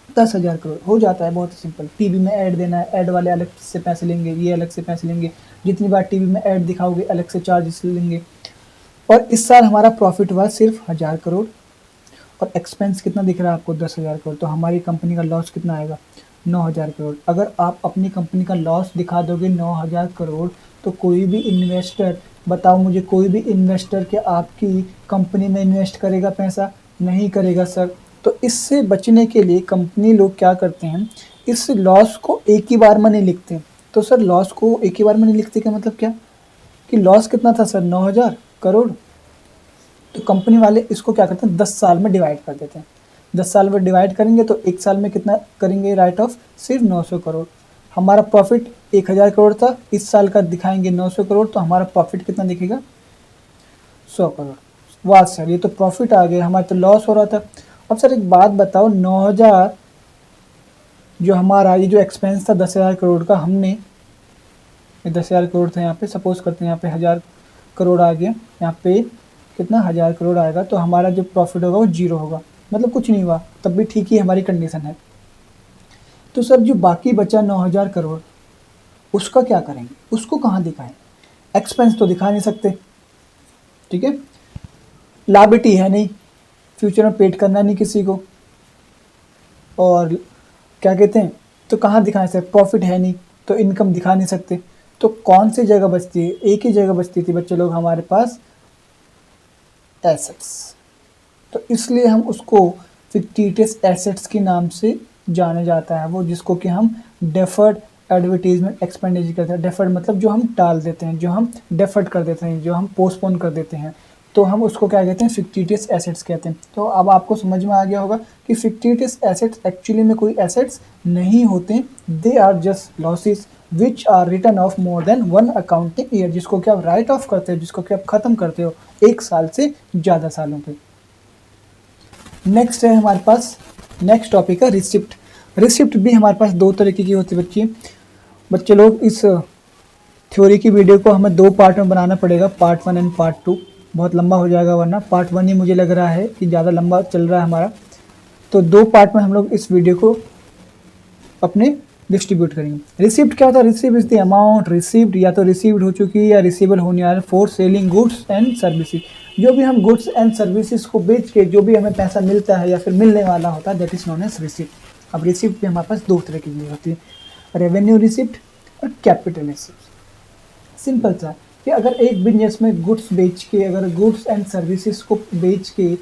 Speaker 1: 10,000 करोड़, हो जाता है बहुत ही सिंपल। टीवी में ऐड देना है, ऐड वाले अलग से पैसे लेंगे, ये अलग से पैसे लेंगे, जितनी बार टीवी में ऐड दिखाओगे अलग से चार्जेस लेंगे। और इस साल हमारा प्रॉफिट हुआ सिर्फ 1,000 करोड़, और एक्सपेंस कितना दिख रहा है आपको, 10,000 करोड़। तो हमारी कंपनी का लॉस कितना आएगा, 9,000 करोड़। अगर आप अपनी कंपनी का लॉस दिखा दोगे 9,000 करोड़, तो कोई भी इन्वेस्टर, बताओ मुझे, कोई भी इन्वेस्टर क्या आपकी कंपनी में इन्वेस्ट करेगा पैसा, नहीं करेगा सर। तो इससे बचने के लिए कंपनी लोग क्या करते हैं, इस लॉस को एक ही बार में नहीं लिखते। तो सर लॉस को एक ही बार में नहीं लिखते का मतलब क्या, कि लॉस कितना था सर, 9,000 करोड़। तो कंपनी वाले इसको क्या करते हैं, 10 साल में डिवाइड कर देते हैं। 10 साल में डिवाइड करेंगे तो एक साल में कितना करेंगे राइट ऑफ, सिर्फ 900 करोड़। हमारा प्रॉफिट 1,000 करोड़ था, इस साल का दिखाएंगे 900 करोड़, तो हमारा प्रॉफिट कितना दिखेगा, 100 करोड़। वाह सर, ये तो प्रॉफिट आ गया, हमारा तो लॉस हो रहा था। अब सर एक बात बताओ, 9,000 जो हमारा ये जो एक्सपेंस था 10,000 करोड़ का, हमने ये 10,000 करोड़ था, यहाँ पे सपोज करते हैं यहाँ पे 1,000 करोड़ आ गया, यहाँ पे कितना 1,000 करोड़ आएगा, तो हमारा जो प्रॉफिट होगा वो 0 होगा, मतलब कुछ नहीं हुआ, तब भी ठीक ही हमारी कंडीशन है। तो सर जो बाकी बचा 9,000 करोड़, उसका क्या करेंगे, उसको कहाँ दिखाएं, एक्सपेंस तो दिखा नहीं सकते, ठीक है, लायबिलिटी है नहीं, फ्यूचर में पेड करना नहीं किसी को, और क्या कहते हैं, तो कहाँ दिखाएं सर, प्रॉफिट है नहीं, तो इनकम दिखा नहीं सकते। तो कौन सी जगह बचती है, एक ही जगह बचती थी बच्चे लोग हमारे पास, एसेट्स। तो इसलिए हम उसको फिक्टिशियस एसेट्स के नाम से जाने जाता है, वो जिसको कि हम डेफर्ड एडवर्टीजमेंट एक्सपेंडिचर करते हैं। डेफर्ड मतलब जो हम टाल देते हैं, जो हम डेफर्ड कर देते हैं, जो हम पोस्टपोन कर देते हैं, तो हम उसको क्या कहते हैं, फिक्टिशियस एसेट्स कहते हैं। तो अब आपको समझ में आ गया होगा कि फिक्टिशियस एसेट्स एक्चुअली में कोई एसेट्स नहीं होते, they are just losses which are written off more than 1 accounting year, जिसको कि आप राइट ऑफ करते हो, जिसको कि आप ख़त्म करते हो 1 साल से ज़्यादा सालों पे। नेक्स्ट है हमारे पास, नेक्स्ट टॉपिक है रिसिप्ट। रिसिप्ट भी हमारे पास 2 तरीके की होती है बच्चे लोग। इस थ्योरी की वीडियो को हमें 2 पार्ट में बनाना पड़ेगा, पार्ट 1 एंड पार्ट 2, बहुत लंबा हो जाएगा, वरना पार्ट 1 ही मुझे लग रहा है कि ज़्यादा लंबा चल रहा है हमारा। तो 2 पार्ट में हम लोग इस वीडियो को अपने डिस्ट्रीब्यूट करेंगे। रिसिप्ट क्या होता है, receipt is the amount received, या तो रिसीव्ड हो चुकी है या रिसीवेबल होने वाला, for selling goods and services. जो भी हम गुड्स एंड सर्विसेज को बेच के जो भी हमें पैसा मिलता है या फिर मिलने वाला होता है, that is known as receipt. अब रिसिप्ट भी हमारे पास 2 तरह की चीज़ होती है, रेवेन्यू रिसिप्ट और कैपिटल रिसिप्ट। सिंपल सा कि अगर एक बिजनेस में गुड्स बेच के, अगर गुड्स एंड सर्विसेज को बेच के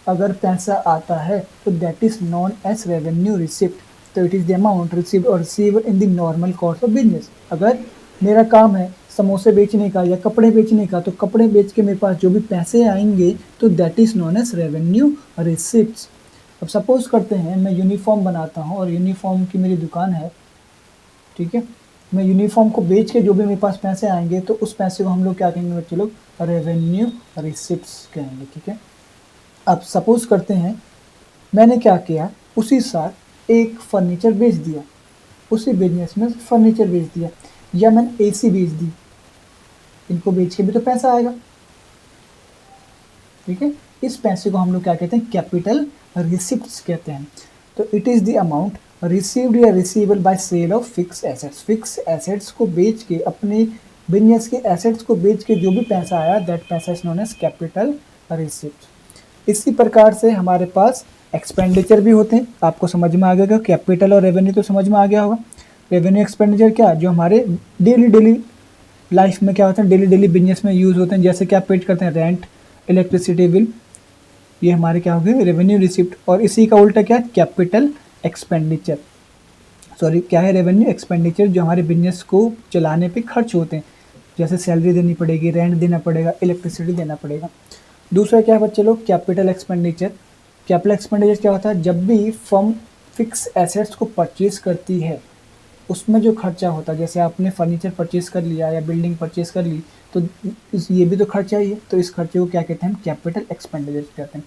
Speaker 1: अगर पैसा आता है तो that is known as revenue receipt. तो it is the amount received और receive in the normal course of business. अगर मेरा काम है समोसे बेचने का या कपड़े बेचने का, तो कपड़े बेच के मेरे पास जो भी पैसे आएंगे तो that is known as revenue receipts. अब सपोज करते हैं मैं यूनिफॉर्म बनाता हूँ और यूनिफॉर्म की मेरी दुकान है, ठीक है। मैं यूनिफॉर्म को बेच के जो भी मेरे पास पैसे आएंगे तो उस पैसे को हम लोग क्या कहेंगे बच्चे लोग, रेवेन्यू रिसिप्ट्स कहेंगे, ठीक है। अब सपोज करते हैं मैंने क्या किया, उसी साल एक फर्नीचर बेच दिया, उसी बिजनेस में फर्नीचर बेच दिया, या मैंने एसी बेच दी, इनको बेच के भी तो पैसा आएगा, ठीक है। इस पैसे को हम लोग क्या कहते हैं, कैपिटल रिसिप्ट्स कहते हैं। तो it is the amount received या receivable by sale of fix assets. Fix assets को बेच के, अपने बिजनेस के एसेट्स को बेच के जो भी पैसा आया दैट पैसा is known as capital receipt. इसी प्रकार से हमारे पास एक्सपेंडिचर भी होते हैं। आपको समझ में आ गया, कैपिटल और रेवेन्यू तो समझ में आ गया होगा। रेवेन्यू एक्सपेंडिचर क्या, जो हमारे डेली लाइफ में क्या होता है, डेली बिजनेस में यूज़ होते हैं, जैसे कि आप पेड करते हैं रेंट, इलेक्ट्रिसिटी बिल, ये हमारे क्या हो गए, रेवेन्यू रिसिप्ट। और इसी का उल्टा क्या, कैपिटल एक्सपेंडिचर, सॉरी क्या है, रेवेन्यू एक्सपेंडिचर, जो हमारे बिजनेस को चलाने पे खर्च होते हैं, जैसे सैलरी देनी पड़ेगी, रेंट देना पड़ेगा, इलेक्ट्रिसिटी देना पड़ेगा। दूसरा क्या है बच्चे लोग, कैपिटल एक्सपेंडिचर। कैपिटल एक्सपेंडिचर क्या होता है, जब भी फर्म फिक्स एसेट्स को परचेज करती है उसमें जो खर्चा होता है, जैसे आपने फर्नीचर परचेज कर लिया या बिल्डिंग परचेज कर ली, तो ये भी तो खर्चा ही है, तो इस खर्चे को क्या कहते हैं, कैपिटल एक्सपेंडिचर कहते हैं।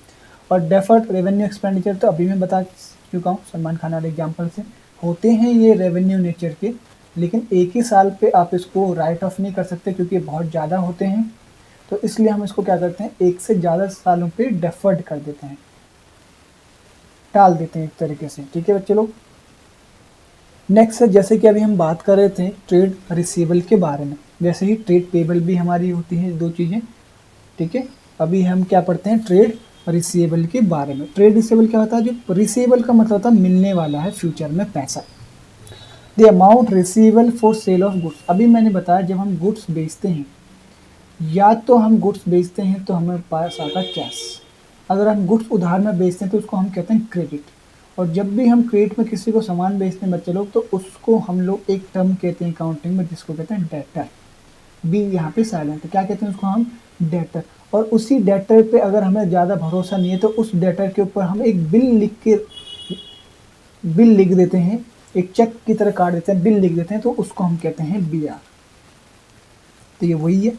Speaker 1: और डेफर्ड रेवेन्यू एक्सपेंडिचर तो अभी मैं बता चुका हूँ सलमान खान वाले एग्जाम्पल से, होते हैं ये रेवेन्यू नेचर के, लेकिन एक ही साल पे आप इसको राइट ऑफ नहीं कर सकते क्योंकि बहुत ज़्यादा होते हैं, तो इसलिए हम इसको क्या करते हैं, एक से ज़्यादा सालों पे डेफर्ड कर देते हैं, टाल देते हैं एक तरीके से, ठीक है बच्चे लोग। नेक्स्ट है, जैसे कि अभी हम बात कर रहे थे ट्रेड रिसीवेबल के बारे में, वैसे ही ट्रेड पेबल भी हमारी होती है, दो चीज़ें, ठीक है। अभी हम क्या पढ़ते हैं, ट्रेड रिसीवेबल के बारे में। ट्रेड रिसीवेबल क्या होता है, जो रिसीवेबल का मतलब होता है मिलने वाला है फ्यूचर में पैसा। The amount receivable for sale of goods. अभी मैंने बताया जब हम गुड्स बेचते हैं, या तो हम गुड्स बेचते हैं तो हमें पास आता कैश, अगर हम गुड्स उधार में बेचते हैं तो उसको हम कहते हैं क्रेडिट। और जब भी हम क्रेडिट में किसी को सामान बेचते हैं बच्चे लोग, तो उसको हम लोग एक टर्म कहते हैं अकाउंटिंग में, जिसको कहते हैं डेटर। बी यहाँ पे साइलेंट है, क्या कहते हैं उसको हम, डेटर। और उसी डेटर पे अगर हमें ज़्यादा भरोसा नहीं है तो उस डेटर के ऊपर हम एक बिल लिख देते हैं, एक चेक की तरह काट देते हैं, बिल लिख देते हैं, तो उसको हम कहते हैं BR। तो ये वही है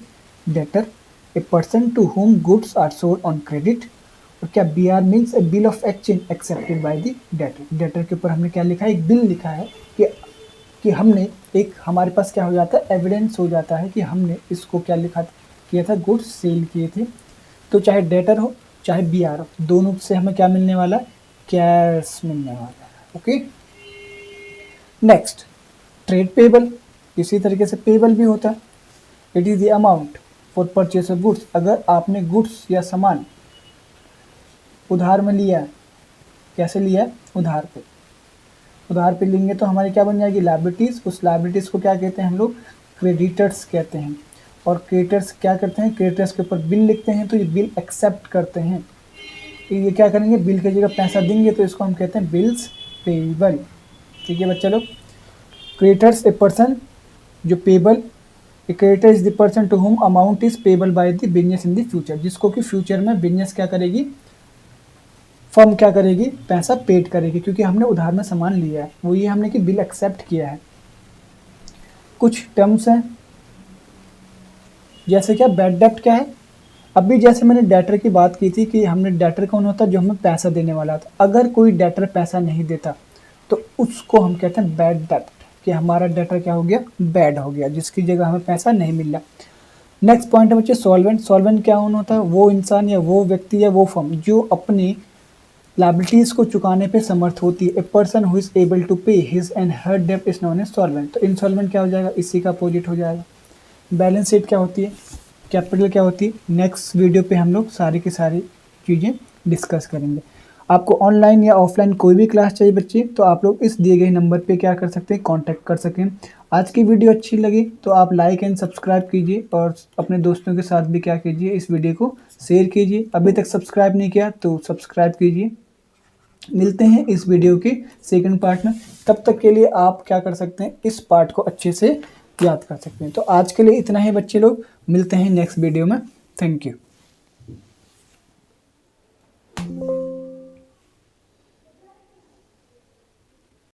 Speaker 1: debtor, a person to whom goods are sold on credit. और क्या BR means a bill of exchange accepted by the debtor. Debtor के ऊपर हमने क्या लिखा है, एक बिल लिखा है कि हमने एक, हमारे पास क्या हो जाता है, एविडेंस हो जाता है कि हमने इसको क्या लिखा किया था, गुड्स सेल किए थे। तो चाहे डेटर हो चाहे BR हो, दोनों से हमें क्या मिलने वाला है, कैश मिलने वाला है, ओके। नेक्स्ट ट्रेड पेबल, इसी तरीके से पेबल भी होता है। It is the amount for purchase of goods. अगर आपने गुड्स या सामान उधार में लिया है, कैसे लिया है, उधार पे लेंगे तो हमारी क्या बन जाएगी, लायबिलिटीज़। उस लायबिलिटीज़ को क्या कहते हैं हम लोग, क्रेडिटर्स कहते हैं। और क्रेडिटर्स क्या करते हैं, क्रेडिटर्स के ऊपर बिल लिखते हैं, तो ये बिल एक्सेप्ट करते हैं, ये क्या करेंगे, बिल की जगह पैसा देंगे, तो इसको हम कहते हैं बिल्स पेबल, ठीक है बच्चा लोग। क्रेडिटर्स ए पर्सन, जो payable, a creditor is the person to whom amount is payable by the business in the future, जिसको कि फ्यूचर में बिजनेस क्या करेगी, फर्म क्या करेगी, पैसा पेड करेगी, क्योंकि हमने उधार में सामान लिया है, वो ये हमने कि बिल एक्सेप्ट किया है। कुछ टर्म्स हैं, जैसे क्या बैड डेप्ट क्या है। अभी जैसे मैंने डेटर की बात की थी कि हमने, डेटर कौन होता है, जो हमें पैसा देने वाला था। अगर कोई डेटर पैसा नहीं देता तो उसको हम कहते हैं बैड डेप्ट, कि हमारा डेटर क्या हो गया, बैड हो गया, जिसकी जगह हमें पैसा नहीं मिल रहा। नेक्स्ट पॉइंट है बच्चे सॉल्वेंट। सॉल्वेंट क्या होता है, वो इंसान या वो व्यक्ति या वो फर्म जो अपनी लायबिलिटीज़ को चुकाने पे समर्थ होती है। A person who is able to pay his and her डेब्ट इज नोन एज सॉल्वेंट। तो इंसॉल्वेंट क्या हो जाएगा, इसी का अपोजिट हो जाएगा। बैलेंस शीट क्या होती है, कैपिटल क्या होती है। नेक्स्ट वीडियो पे हम लोग सारी की सारी चीज़ें डिस्कस करेंगे। आपको ऑनलाइन या ऑफलाइन कोई भी क्लास चाहिए बच्चे, तो आप लोग इस दिए गए नंबर पे क्या कर सकते हैं, कांटेक्ट कर सकें। आज की वीडियो अच्छी लगी तो आप लाइक एंड सब्सक्राइब कीजिए और अपने दोस्तों के साथ भी क्या कीजिए, इस वीडियो को शेयर कीजिए। अभी तक सब्सक्राइब नहीं किया तो सब्सक्राइब कीजिए। मिलते हैं इस वीडियो के सेकंड पार्ट में। तब तक के लिए आप क्या कर सकते हैं, इस पार्ट को अच्छे से याद कर सकते हैं। तो आज के लिए इतना ही बच्चे लोग, मिलते हैं नेक्स्ट वीडियो में। Thank you.